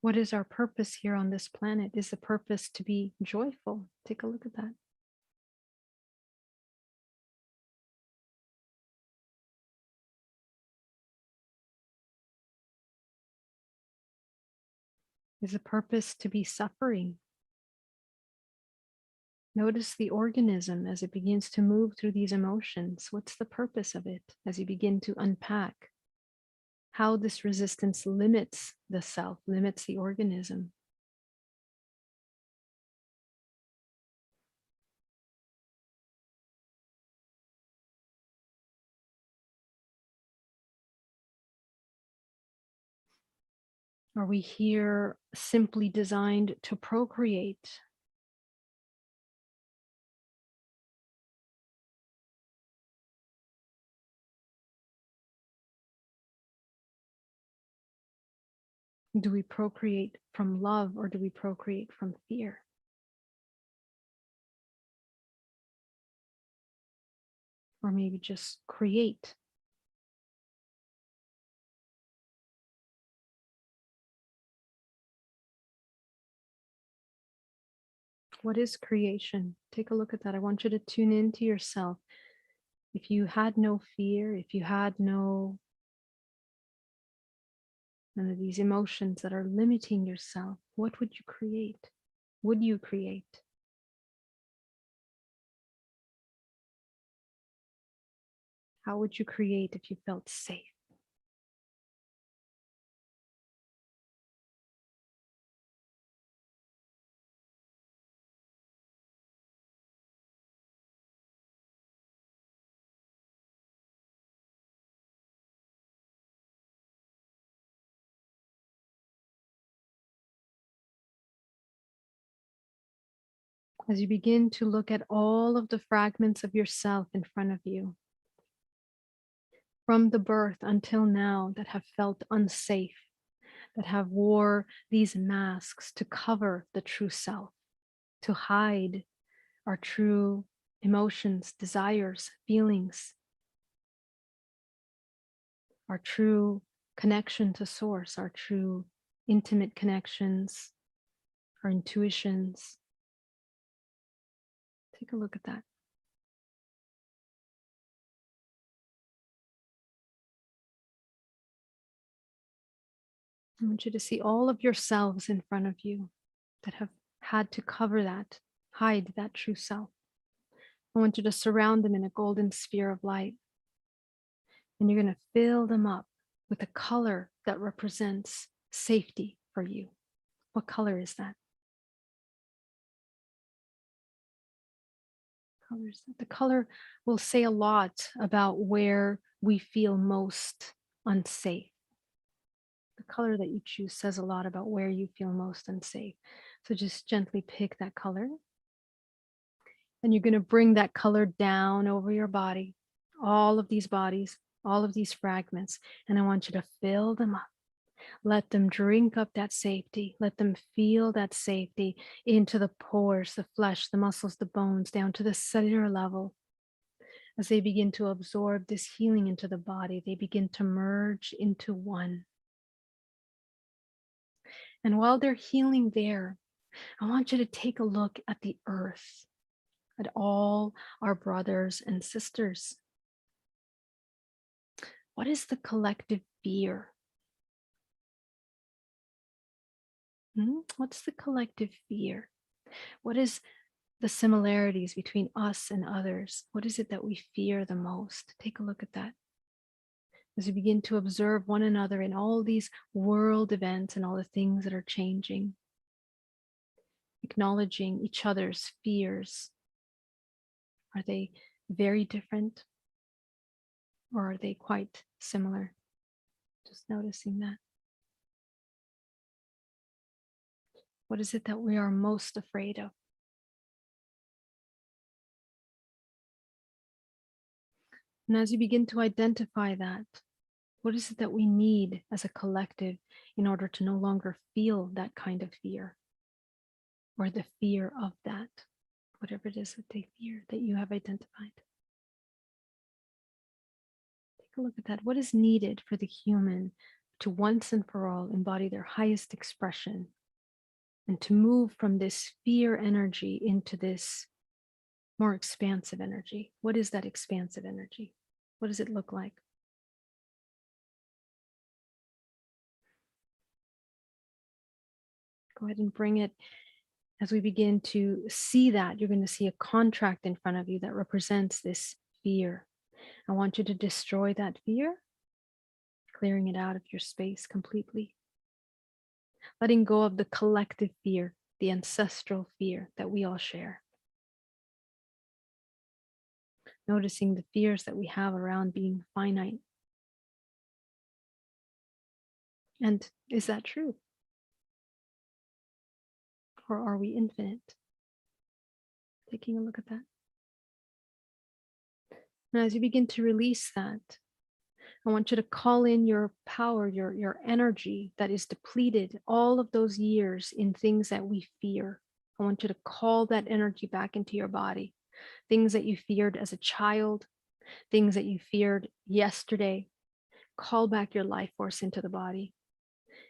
What is our purpose here on this planet? Is the purpose to be joyful? Take a look at that. Is the purpose to be suffering? Notice the organism as it begins to move through these emotions. What's the purpose of it as you begin to unpack how this resistance limits the self, limits the organism? Are we here simply designed to procreate? Do we procreate from love or do we procreate from fear? Or maybe just create? What is creation? Take a look at that. I want you to tune into yourself. If you had no fear, if you had none of these emotions that are limiting yourself, what would you create? Would you create? How would you create if you felt safe? As you begin to look at all of the fragments of yourself in front of you, from the birth until now, that have felt unsafe, that have wore these masks to cover the true self, to hide our true emotions, desires, feelings, our true connection to source, our true intimate connections, our intuitions. Take a look at that. I want you to see all of yourselves in front of you that have had to cover that, hide that true self. I want you to surround them in a golden sphere of light. And you're going to fill them up with a color that represents safety for you. What color is that? Colors. The color will say a lot about where we feel most unsafe. The color that you choose says a lot about where you feel most unsafe. So just gently pick that color. And you're going to bring that color down over your body, all of these bodies, all of these fragments. And I want you to fill them up. Let them drink up that safety. Let them feel that safety into the pores, the flesh, the muscles, the bones, down to the cellular level. As they begin to absorb this healing into the body, they begin to merge into one. And while they're healing there, I want you to take a look at the earth, at all our brothers and sisters. What is the collective fear? What's the collective fear? What is the similarities between us and others? What is it that we fear the most? Take a look at that. As we begin to observe one another in all these world events and all the things that are changing, acknowledging each other's fears. Are they very different, or are they quite similar? Just noticing that. What is it that we are most afraid of? And as you begin to identify that, what is it that we need as a collective in order to no longer feel that kind of fear, or the fear of that, whatever it is that they fear, that you have identified? Take a look at that. What is needed for the human to once and for all embody their highest expression and to move from this fear energy into this more expansive energy? What is that expansive energy? What does it look like? Go ahead and bring it. As we begin to see that, you're going to see a contract in front of you that represents this fear. I want you to destroy that fear, clearing it out of your space completely. Letting go of the collective fear, the ancestral fear that we all share. Noticing the fears that we have around being finite. And is that true? Or are we infinite? Taking a look at that. And as you begin to release that, I want you to call in your power, your energy that is depleted all of those years in things that we fear. I want you to call that energy back into your body. Things that you feared as a child, things that you feared yesterday. Call back your life force into the body.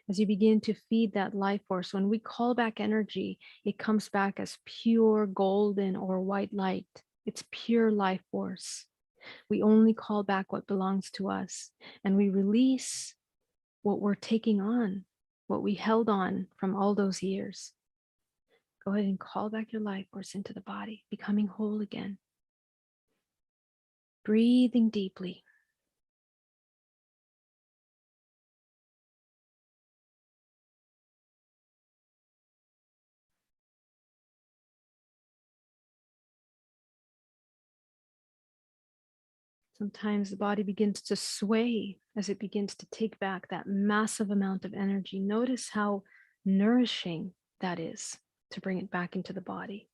As you begin to feed that life force, when we call back energy, it comes back as pure golden or white light. It's pure life force. We only call back what belongs to us, and we release what we're taking on, what we held on from all those years. Go ahead and call back your life force into the body, becoming whole again. Breathing deeply. Sometimes the body begins to sway as it begins to take back that massive amount of energy. Notice how nourishing that is to bring it back into the body.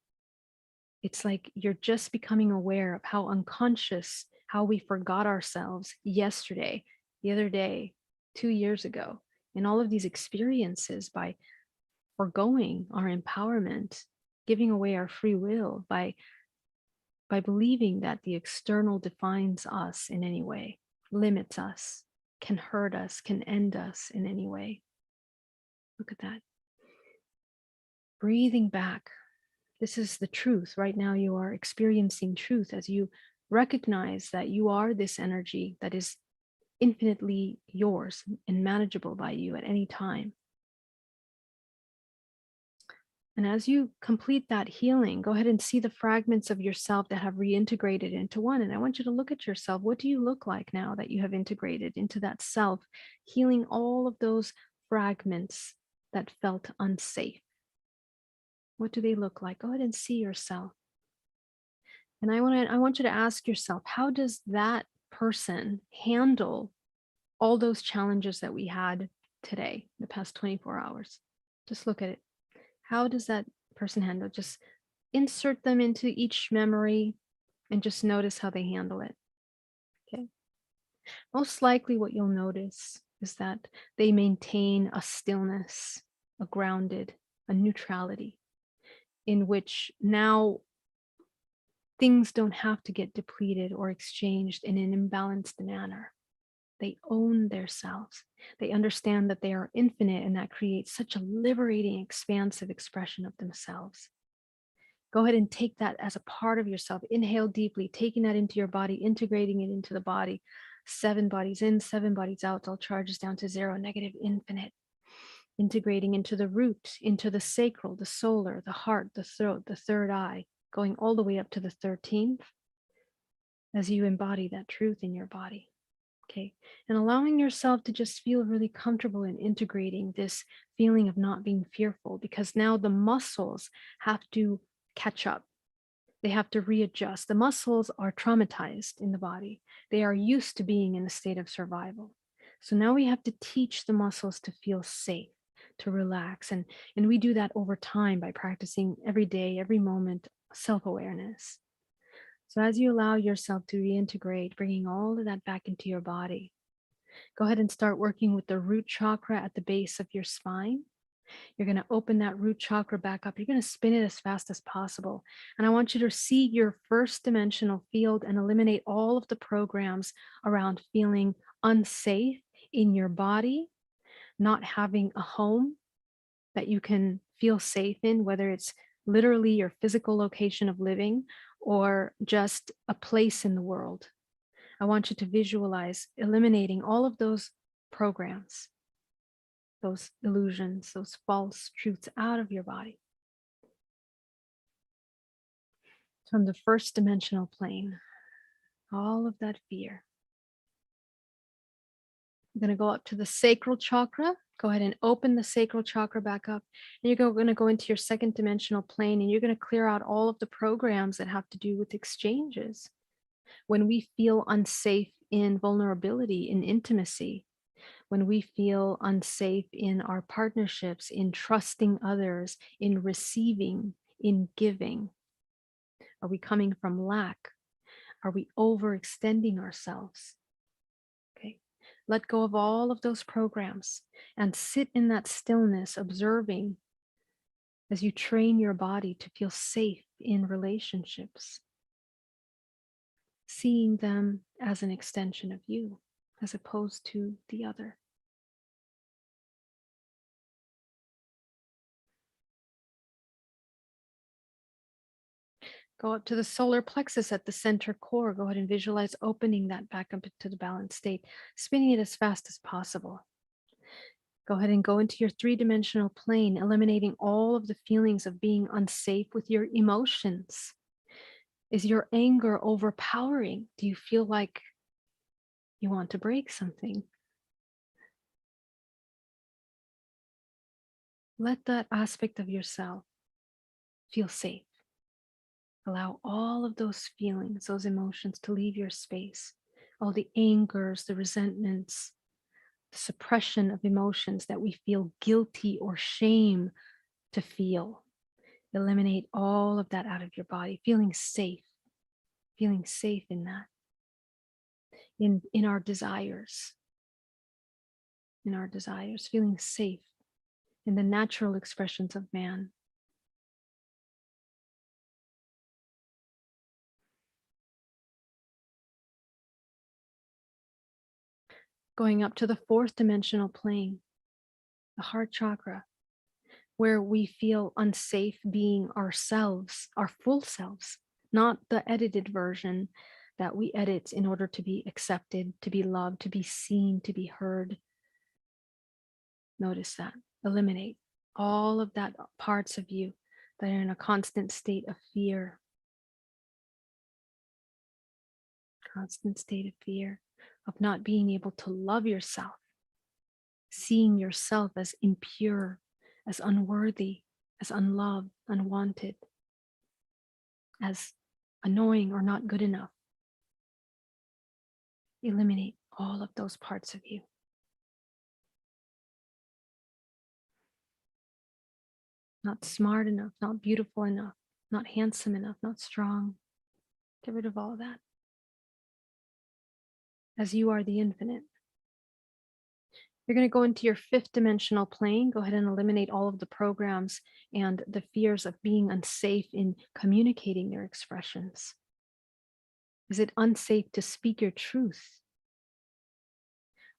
It's like you're just becoming aware of how unconscious, how we forgot ourselves yesterday, the other day, 2 years ago, in all of these experiences by foregoing our empowerment, giving away our free will, by believing that the external defines us in any way, limits us, can hurt us, can end us in any way. Look at that. Breathing back. This is the truth. Right now, you are experiencing truth as you recognize that you are this energy that is infinitely yours and manageable by you at any time. And as you complete that healing, go ahead and see the fragments of yourself that have reintegrated into one. And I want you to look at yourself. What do you look like now that you have integrated into that self, healing all of those fragments that felt unsafe? What do they look like? Go ahead and see yourself. And I want you to ask yourself, how does that person handle all those challenges that we had today, the past 24 hours? Just look at it. How does that person handle? Just insert them into each memory and just notice how they handle it. Okay. Most likely, what you'll notice is that they maintain a stillness, a grounded, a neutrality, in which now things don't have to get depleted or exchanged in an imbalanced manner. They own their selves. They understand that they are infinite, and that creates such a liberating, expansive expression of themselves. Go ahead and take that as a part of yourself. Inhale deeply, taking that into your body, integrating it into the body. 7 bodies in, 7 bodies out, all charges down to 0, negative, infinite. Integrating into the root, into the sacral, the solar, the heart, the throat, the third eye, going all the way up to the 13th as you embody that truth in your body. Okay. And allowing yourself to just feel really comfortable in integrating this feeling of not being fearful, because now the muscles have to catch up. They have to readjust. The muscles are traumatized in the body. They are used to being in a state of survival. So now we have to teach the muscles to feel safe, to relax. And we do that over time by practicing every day, every moment, self-awareness. So as you allow yourself to reintegrate, bringing all of that back into your body, go ahead and start working with the root chakra at the base of your spine. You're going to open that root chakra back up. You're going to spin it as fast as possible. And I want you to see your first dimensional field and eliminate all of the programs around feeling unsafe in your body, not having a home that you can feel safe in, whether it's literally your physical location of living or just a place in the world. I want you to visualize eliminating all of those programs, those illusions, those false truths out of your body. From the first dimensional plane, all of that fear. I'm going to go up to the sacral chakra. Go ahead and open the sacral chakra back up. And you're going to go into your second dimensional plane, and you're going to clear out all of the programs that have to do with exchanges. When we feel unsafe in vulnerability, in intimacy, when we feel unsafe in our partnerships, in trusting others, in receiving, in giving, are we coming from lack? Are we overextending ourselves? Okay. Let go of all of those programs and sit in that stillness, observing as you train your body to feel safe in relationships, seeing them as an extension of you as opposed to the other. Go up to the solar plexus at the center core. Go ahead and visualize opening that back up into the balanced state, spinning it as fast as possible. Go ahead and go into your three-dimensional plane, eliminating all of the feelings of being unsafe with your emotions. Is your anger overpowering? Do you feel like you want to break something? Let that aspect of yourself feel safe. Allow all of those feelings, those emotions to leave your space. All the angers, the resentments, the suppression of emotions that we feel guilty or shame to feel. Eliminate all of that out of your body, feeling safe in that, in our desires, feeling safe in the natural expressions of man. Going up to the fourth dimensional plane, the heart chakra, where we feel unsafe being ourselves, our full selves, not the edited version that we edit in order to be accepted, to be loved, to be seen, to be heard. Notice that. Eliminate all of that parts of you that are in a constant state of fear. Constant state of fear of not being able to love yourself, seeing yourself as impure, as unworthy, as unloved, unwanted, as annoying or not good enough. Eliminate all of those parts of you. Not smart enough, not beautiful enough, not handsome enough, not strong. Get rid of all of that. As you are the infinite. You're going to go into your fifth dimensional plane. Go ahead and eliminate all of the programs and the fears of being unsafe in communicating your expressions. Is it unsafe to speak your truth?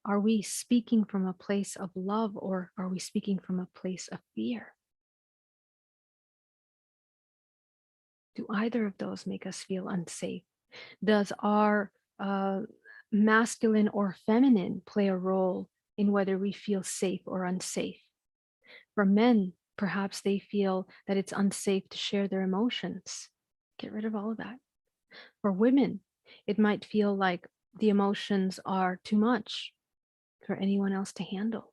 Are we speaking from a place of love, or are we speaking from a place of fear? Do either of those make us feel unsafe? Does our masculine or feminine play a role in whether we feel safe or unsafe? For men, perhaps they feel that it's unsafe to share their emotions. Get rid of all of that. For women, it might feel like the emotions are too much for anyone else to handle.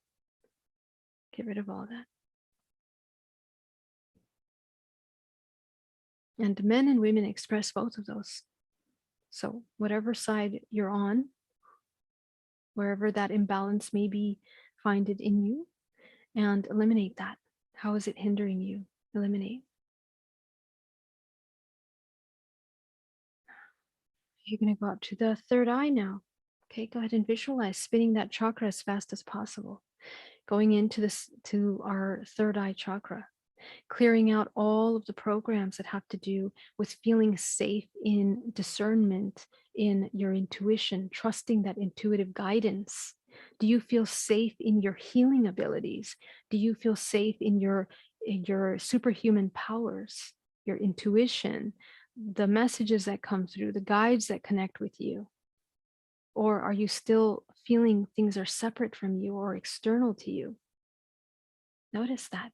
Get rid of all of that. And men and women express both of those. So whatever side you're on, wherever that imbalance may be, find it in you and eliminate that. How is it hindering you? Eliminate. You're going to go up to the third eye now. Okay, go ahead and visualize spinning that chakra as fast as possible. Going into this, to our third eye chakra, clearing out all of the programs that have to do with feeling safe in discernment, in your intuition, trusting that intuitive guidance. Do you feel safe in your healing abilities? Do you feel safe in your superhuman powers, your intuition, the messages that come through, the guides that connect with you? Or are you still feeling things are separate from you or external to you? Notice that.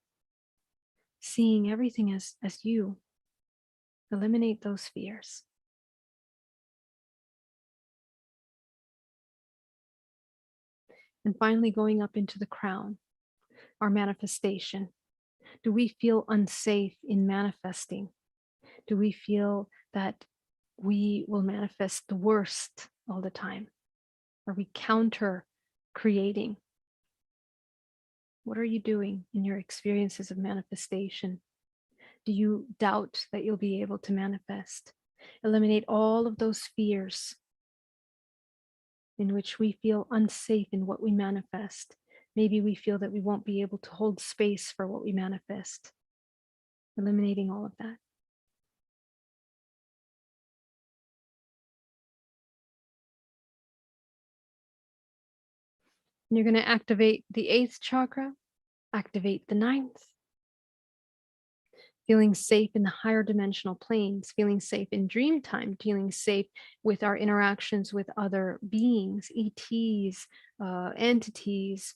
Seeing everything as you. Eliminate those fears. And finally, going up into the crown, our manifestation. Do we feel unsafe in manifesting? Do we feel that we will manifest the worst all the time? Are we counter creating? What are you doing in your experiences of manifestation? Do you doubt that you'll be able to manifest? Eliminate all of those fears in which we feel unsafe in what we manifest. Maybe we feel that we won't be able to hold space for what we manifest. Eliminating all of that. And you're going to activate the eighth chakra, activate the ninth. feeling safe in the higher dimensional planes, feeling safe in dream time, feeling safe with our interactions with other beings, ETs, entities,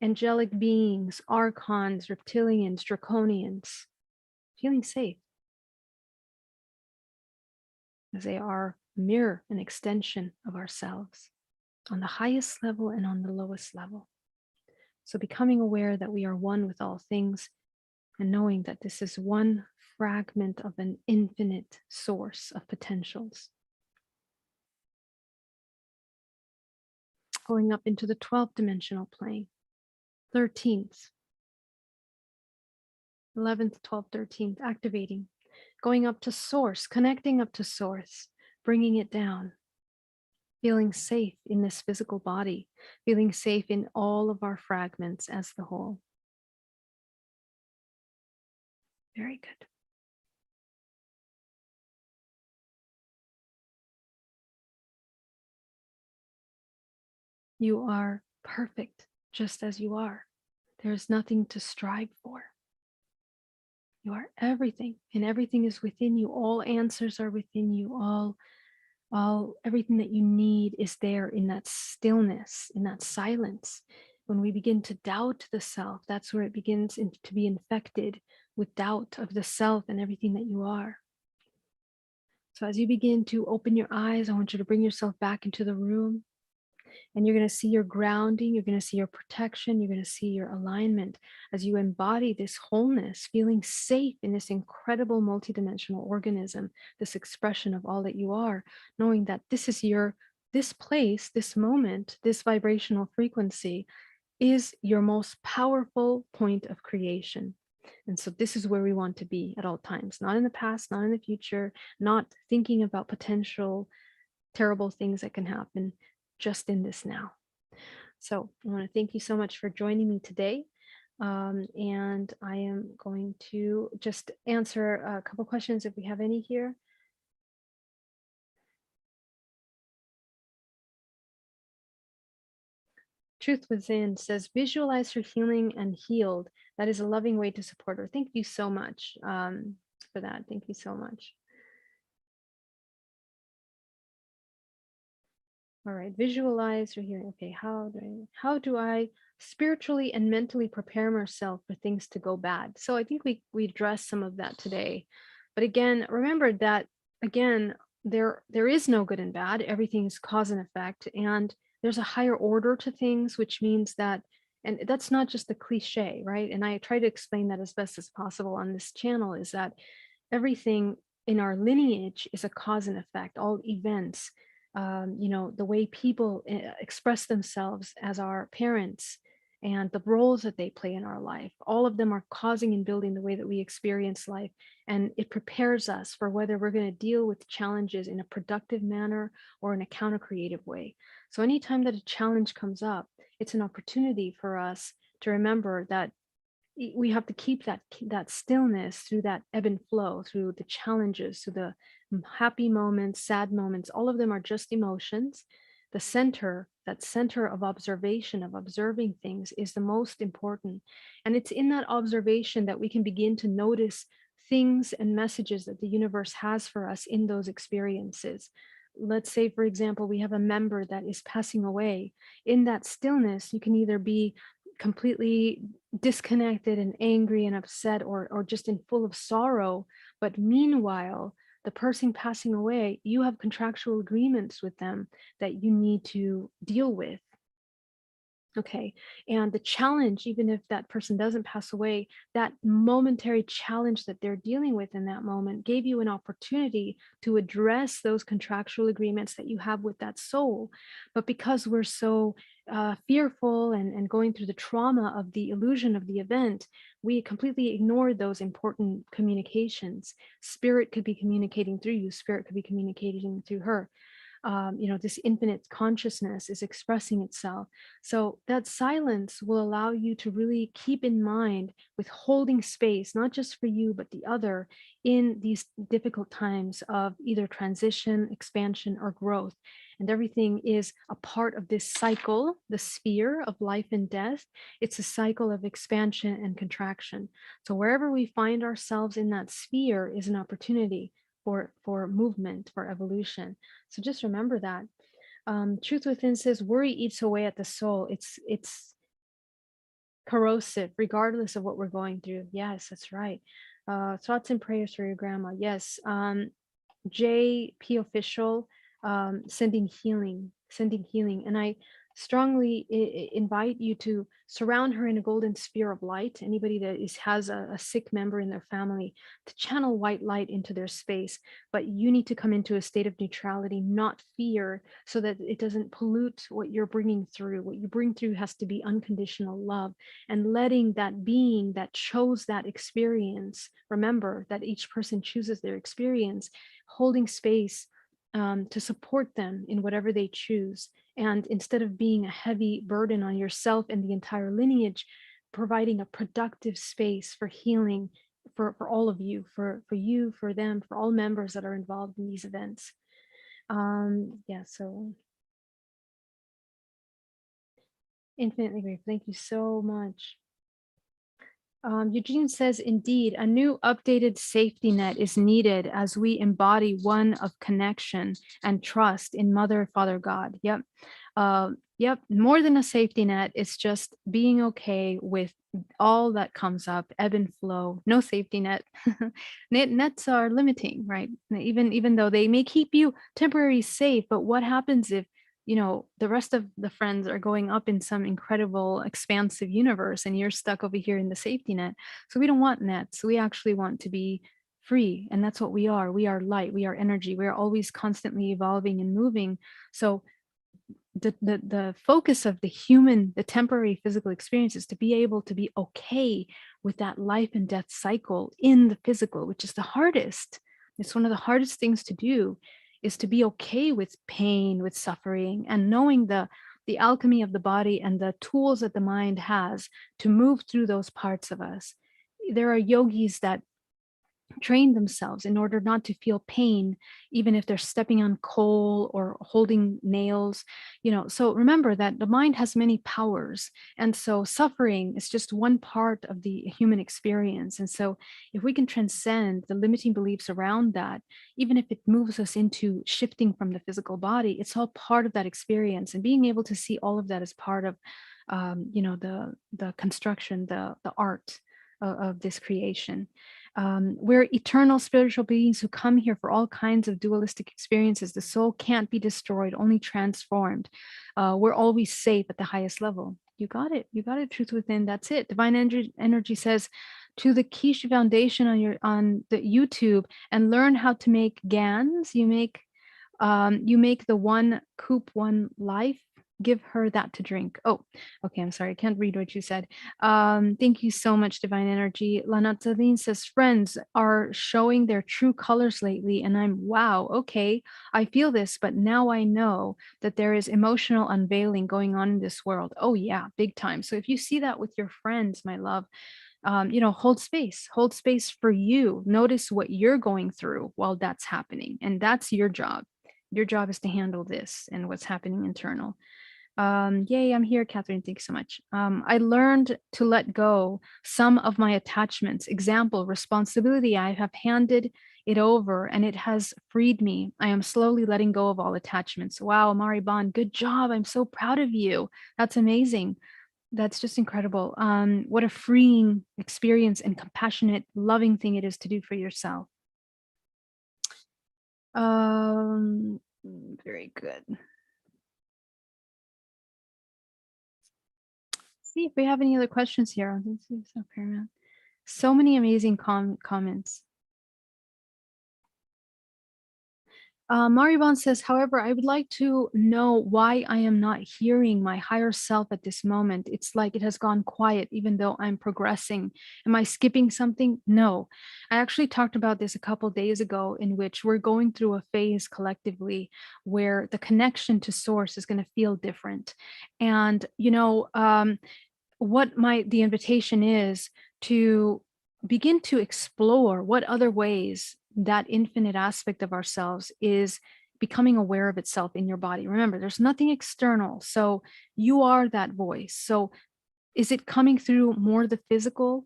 angelic beings, archons, reptilians, draconians, feeling safe as they are a mirror, an extension of ourselves on the highest level and on the lowest level. So becoming aware that we are one with all things and knowing that this is one fragment of an infinite source of potentials. Going up into the 12th dimensional plane, 13th, 11th, 12th, 13th, activating, going up to source, connecting up to source, bringing it down, feeling safe in this physical body, feeling safe in all of our fragments as the whole. Very good. You are perfect just as you are. There's nothing to strive for. You are everything, and everything is within you. All answers are within you. Everything that you need is there in that stillness, in that silence. When we begin to doubt the self, that's where it begins to be infected with doubt of the self and everything that you are. So as you begin to open your eyes, I want you to bring yourself back into the room. And you're going to see your grounding, you're going to see your protection, you're going to see your alignment as you embody this wholeness, feeling safe in this incredible multidimensional organism, this expression of all that you are, knowing that this place, this moment, this vibrational frequency is your most powerful point of creation. And so this is where we want to be at all times, not in the past, not in the future, not thinking about potential terrible things that can happen, just in this now. So I want to thank you so much for joining me today. And I am going to just answer a couple questions if we have any here. Truth Within says, visualize her healing and healed. That is a loving way to support her. Thank you so much for that. Thank you so much. All right, visualize or hearing. Okay, how do I spiritually and mentally prepare myself for things to go bad? So I think we addressed some of that today. But again, remember that again, there is no good and bad. Everything is cause and effect, and there's a higher order to things, which means that, and that's not just a cliche, right? And I try to explain that as best as possible on this channel, is that everything in our lineage is a cause and effect. All events, the way people express themselves as our parents and the roles that they play in our life, all of them are causing and building the way that we experience life. And it prepares us for whether we're going to deal with challenges in a productive manner or in a counter-creative way. So anytime that a challenge comes up, it's an opportunity for us to remember that we have to keep that stillness through that ebb and flow, through the challenges, through the happy moments, sad moments. All of them are just emotions. The center, that center of observation, of observing things, is the most important. And it's in that observation that we can begin to notice things and messages that the universe has for us in those experiences. Let's say, for example, we have a member that is passing away. In that stillness, you can either be completely disconnected and angry and upset, or just in full of sorrow. But meanwhile, the person passing away, you have contractual agreements with them that you need to deal with. Okay. And the challenge, even if that person doesn't pass away, that momentary challenge that they're dealing with in that moment gave you an opportunity to address those contractual agreements that you have with that soul. But because we're so fearful and going through the trauma of the illusion of the event, we completely ignored those important communications. Spirit could be communicating through you, spirit could be communicating through her. this infinite consciousness is expressing itself. So that silence will allow you to really keep in mind with holding space, not just for you, but the other in these difficult times of either transition, expansion, or growth. And everything is a part of this cycle, the sphere of life and death. It's a cycle of expansion and contraction. So wherever we find ourselves in that sphere is an opportunity for movement, for evolution. So just remember that. Truth Within says worry eats away at the soul. It's corrosive, regardless of what we're going through. Yes, that's right. Thoughts and prayers for your grandma. Yes. JP official, sending healing. And I strongly invite you to surround her in a golden sphere of light. Anybody that has a sick member in their family, to channel white light into their space. But you need to come into a state of neutrality, not fear, so that it doesn't pollute what you're bringing through. What you bring through has to be unconditional love, and letting that being that chose that experience, remember that each person chooses their experience, holding space to support them in whatever they choose. And instead of being a heavy burden on yourself and the entire lineage, providing a productive space for healing for all of you, for you, for them, for all members that are involved in these events. Yeah, so infinitely grateful. Thank you so much. Eugene says, indeed, a new updated safety net is needed as we embody one of connection and trust in Mother, Father, God. Yep. Yep. More than a safety net, it's just being okay with all that comes up, ebb and flow, no safety net. Nets are limiting, right? Even though they may keep you temporarily safe, but what happens if the rest of the friends are going up in some incredible expansive universe and you're stuck over here in the safety net? So we don't want nets. We actually want to be free, and that's what we are. We are light, we are energy, we are always constantly evolving and moving. So the focus of the temporary physical experience is to be able to be okay with that life and death cycle in the physical, which is the hardest. It's one of the hardest things to do, is to be okay with pain, with suffering, and knowing the alchemy of the body and the tools that the mind has to move through those parts of us. There are yogis that train themselves in order not to feel pain, even if they're stepping on coal or holding nails. So remember that the mind has many powers, and so suffering is just one part of the human experience. And so if we can transcend the limiting beliefs around that, even if it moves us into shifting from the physical body, it's all part of that experience. And being able to see all of that as part of the construction, the art of this creation. We're eternal spiritual beings who come here for all kinds of dualistic experiences. The soul can't be destroyed, only transformed. We're always safe at the highest level. You got it. You got it. Truth Within. That's it. Divine Energy says, to the Quiche Foundation on the YouTube, and learn how to make GANs. You make the one coop, one life. Give her that to drink. Oh, okay. I'm sorry. I can't read what you said. Thank you so much, Divine Energy. Lanatzaline says, friends are showing their true colors lately. And wow, okay. I feel this, but now I know that there is emotional unveiling going on in this world. Oh yeah, big time. So if you see that with your friends, my love, hold space for you. Notice what you're going through while that's happening. And that's your job. Your job is to handle this and what's happening internal. Yay, I'm here, Catherine. Thanks so much. I learned to let go some of my attachments. Example, responsibility. I have handed it over and it has freed me. I am slowly letting go of all attachments. Wow, Mari Bond, good job. I'm so proud of you. That's amazing. That's just incredible. What a freeing experience and compassionate, loving thing it is to do for yourself. Very good. See if we have any other questions here. This is so paramount. So many amazing comments. Maribon says, however, I would like to know why I am not hearing my higher self at this moment. It's like it has gone quiet, even though I'm progressing. Am I skipping something? No. I actually talked about this a couple days ago, in which we're going through a phase collectively where the connection to source is going to feel different. And, what the invitation is to begin to explore what other ways that infinite aspect of ourselves is becoming aware of itself in your body. Remember, there's nothing external, so you are that voice. So is it coming through more the physical,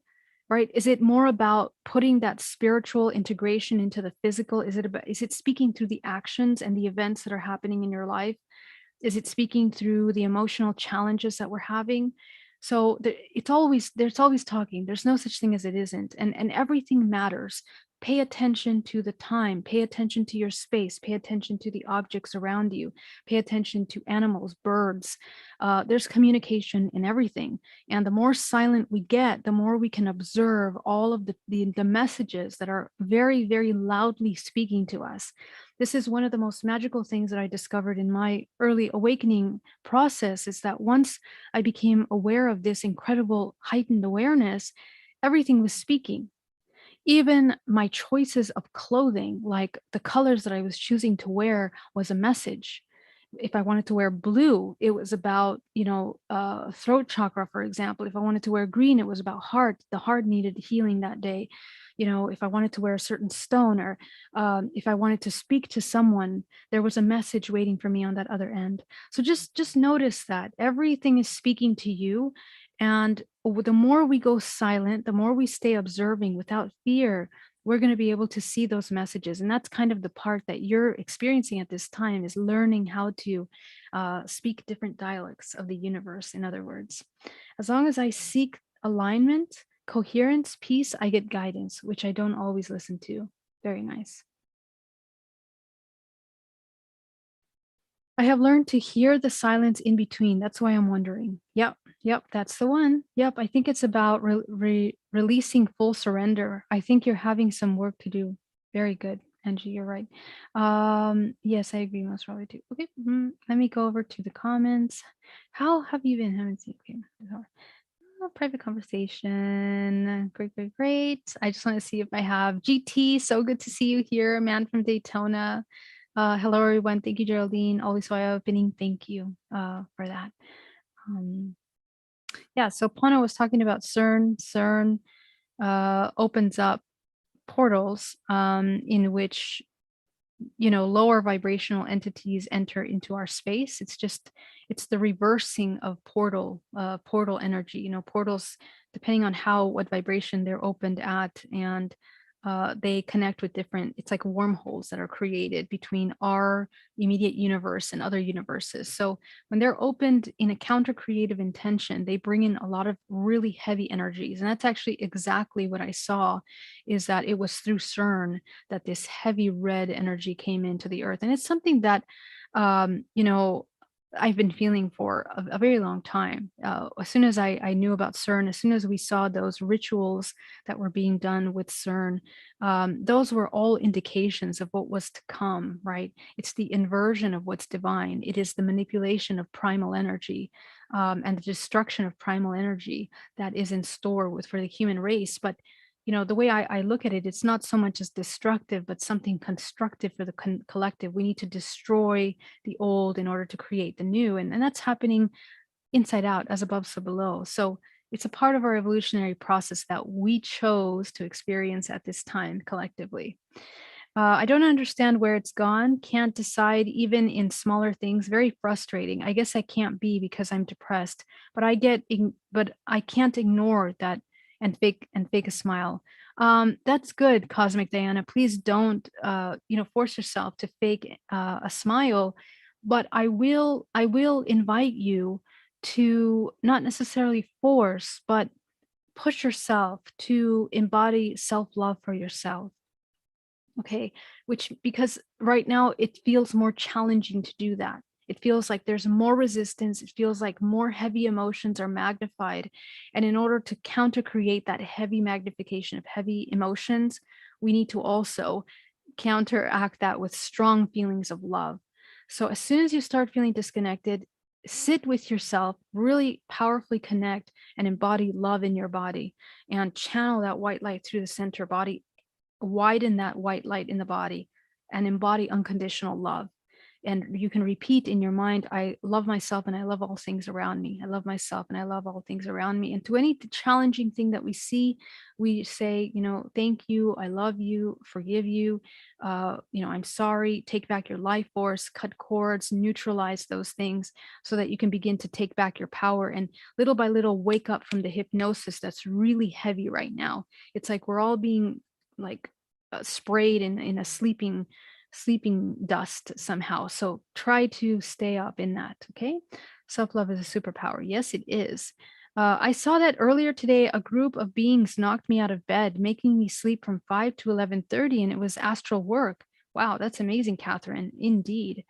right? Is it more about putting that spiritual integration into the physical? Is it speaking through the actions and the events that are happening in your life? Is it speaking through the emotional challenges that we're having? So there's always talking. There's no such thing as it isn't. And everything matters. Pay attention to the time, pay attention to your space, pay attention to the objects around you, pay attention to animals, birds. There's communication in everything. And the more silent we get, the more we can observe all of the messages that are very, very loudly speaking to us. This is one of the most magical things that I discovered in my early awakening process, is that once I became aware of this incredible heightened awareness, everything was speaking. Even my choices of clothing, like the colors that I was choosing to wear, was a message. If I wanted to wear blue, it was about, throat chakra, for example. If I wanted to wear green, it was about heart. The heart needed healing that day. If I wanted to wear a certain stone, or if I wanted to speak to someone, there was a message waiting for me on that other end. So just notice that everything is speaking to you. And the more we go silent, the more we stay observing without fear, we're going to be able to see those messages. And that's kind of the part that you're experiencing at this time, is learning how to speak different dialects of the universe. In other words, as long as I seek alignment, coherence, peace, I get guidance, which I don't always listen to. Very nice. I have learned to hear the silence in between. That's why I'm wondering. Yep, that's the one. Yep, I think it's about releasing full surrender. I think you're having some work to do. Very good, Angie, you're right. Yes, I agree, most probably too. Okay, let me go over to the comments. How have you been? Haven't seen. Okay, private conversation. Great, great, great. I just want to see if I have GT. So good to see you here, man from Daytona. Hello, everyone. Thank you, Geraldine. Always why opening. Thank you for that. Yeah, so Pano was talking about CERN. CERN opens up portals in which lower vibrational entities enter into our space. It's the reversing of portal energy. Portals, depending on what vibration they're opened at, and they connect with different, it's like wormholes that are created between our immediate universe and other universes. So when they're opened in a counter creative intention, they bring in a lot of really heavy energies. And that's actually exactly what I saw, is that it was through CERN that this heavy red energy came into the earth. And it's something that, I've been feeling for a very long time. As soon as I knew about CERN, as soon as we saw those rituals that were being done with CERN, those were all indications of what was to come, right? It's the inversion of what's divine. It is the manipulation of primal energy, and the destruction of primal energy that is in store for the human race. But the way I look at it, it's not so much as destructive, but something constructive for the collective. We need to destroy the old in order to create the new. And that's happening inside out, as above, so below. So it's a part of our evolutionary process that we chose to experience at this time collectively. I don't understand where it's gone. Can't decide even in smaller things. Very frustrating. I guess I can't be because I'm depressed, but but I can't ignore that and fake a smile. That's good, Cosmic Diana. Please don't force yourself to fake a smile, but I will invite you to not necessarily force, but push yourself to embody self-love for yourself. Okay, because right now it feels more challenging to do that. It feels like there's more resistance. It feels like more heavy emotions are magnified. And in order to counter create that heavy magnification of heavy emotions, we need to also counteract that with strong feelings of love. So as soon as you start feeling disconnected, sit with yourself, really powerfully connect and embody love in your body and channel that white light through the center body, widen that white light in the body and embody unconditional love. And you can repeat in your mind, I love myself and I love all things around me. I love myself and I love all things around me. And to any challenging thing that we see, we say, thank you, I love you, forgive you, I'm sorry, take back your life force, cut cords, neutralize those things so that you can begin to take back your power and little by little wake up from the hypnosis that's really heavy right now. It's like we're all being like sprayed in a sleeping dust somehow. So try to stay up in that. Okay. Self-love is a superpower. Yes, it is. I saw that earlier today. A group of beings knocked me out of bed, making me sleep from 5 to 11:30, and it was astral work. Wow, that's amazing, Catherine. Indeed.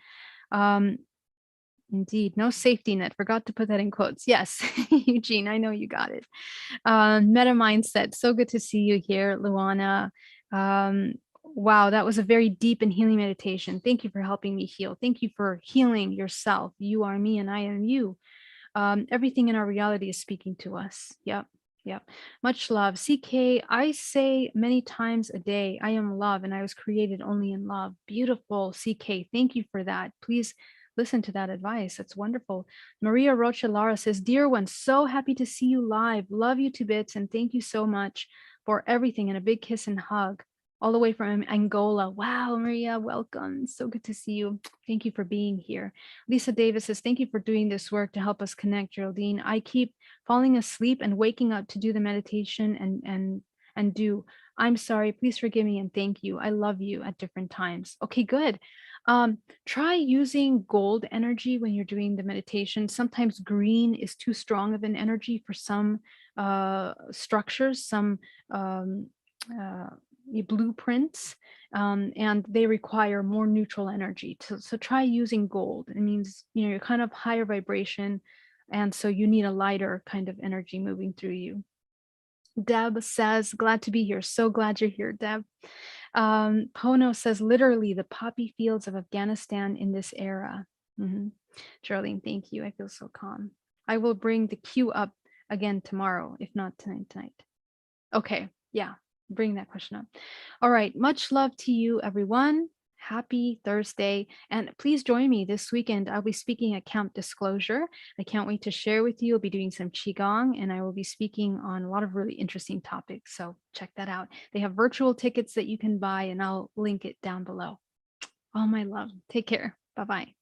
Um, Indeed. No safety net. Forgot to put that in quotes. Yes, Eugene, I know you got it. Meta mindset. So good to see you here, Luana. Wow, that was a very deep and healing meditation. Thank you for helping me heal. Thank you for healing yourself. You are me and I am you. Everything in our reality is speaking to us. Yep. Yep. Much love. CK, I say many times a day, I am love and I was created only in love. Beautiful. CK, thank you for that. Please listen to that advice. That's wonderful. Maria Rocha Lara says, Dear one, so happy to see you live. Love you to bits and thank you so much for everything and a big kiss and hug all the way from Angola. Wow, Maria, welcome. So good to see you. Thank you for being here. Lisa Davis says, thank you for doing this work to help us connect, Geraldine. I keep falling asleep and waking up to do the meditation and do. I'm sorry, please forgive me and thank you. I love you at different times. Okay, good. Try using gold energy when you're doing the meditation. Sometimes green is too strong of an energy for some structures, some blueprints, and they require more neutral energy. So try using gold. It means, you're kind of higher vibration, and so you need a lighter kind of energy moving through you. Deb says, glad to be here. So glad you're here, Deb. Pono says, literally the poppy fields of Afghanistan in this era. Geraldine, thank you. I feel so calm. I will bring the queue up again tomorrow, if not tonight. Okay, yeah, bring that question up. All right, much love to you, everyone. Happy Thursday. And please join me this weekend. I'll be speaking at Camp Disclosure. I can't wait to share with you. I'll be doing some Qigong and I will be speaking on a lot of really interesting topics. So check that out. They have virtual tickets that you can buy and I'll link it down below. All my love. Take care. Bye-bye.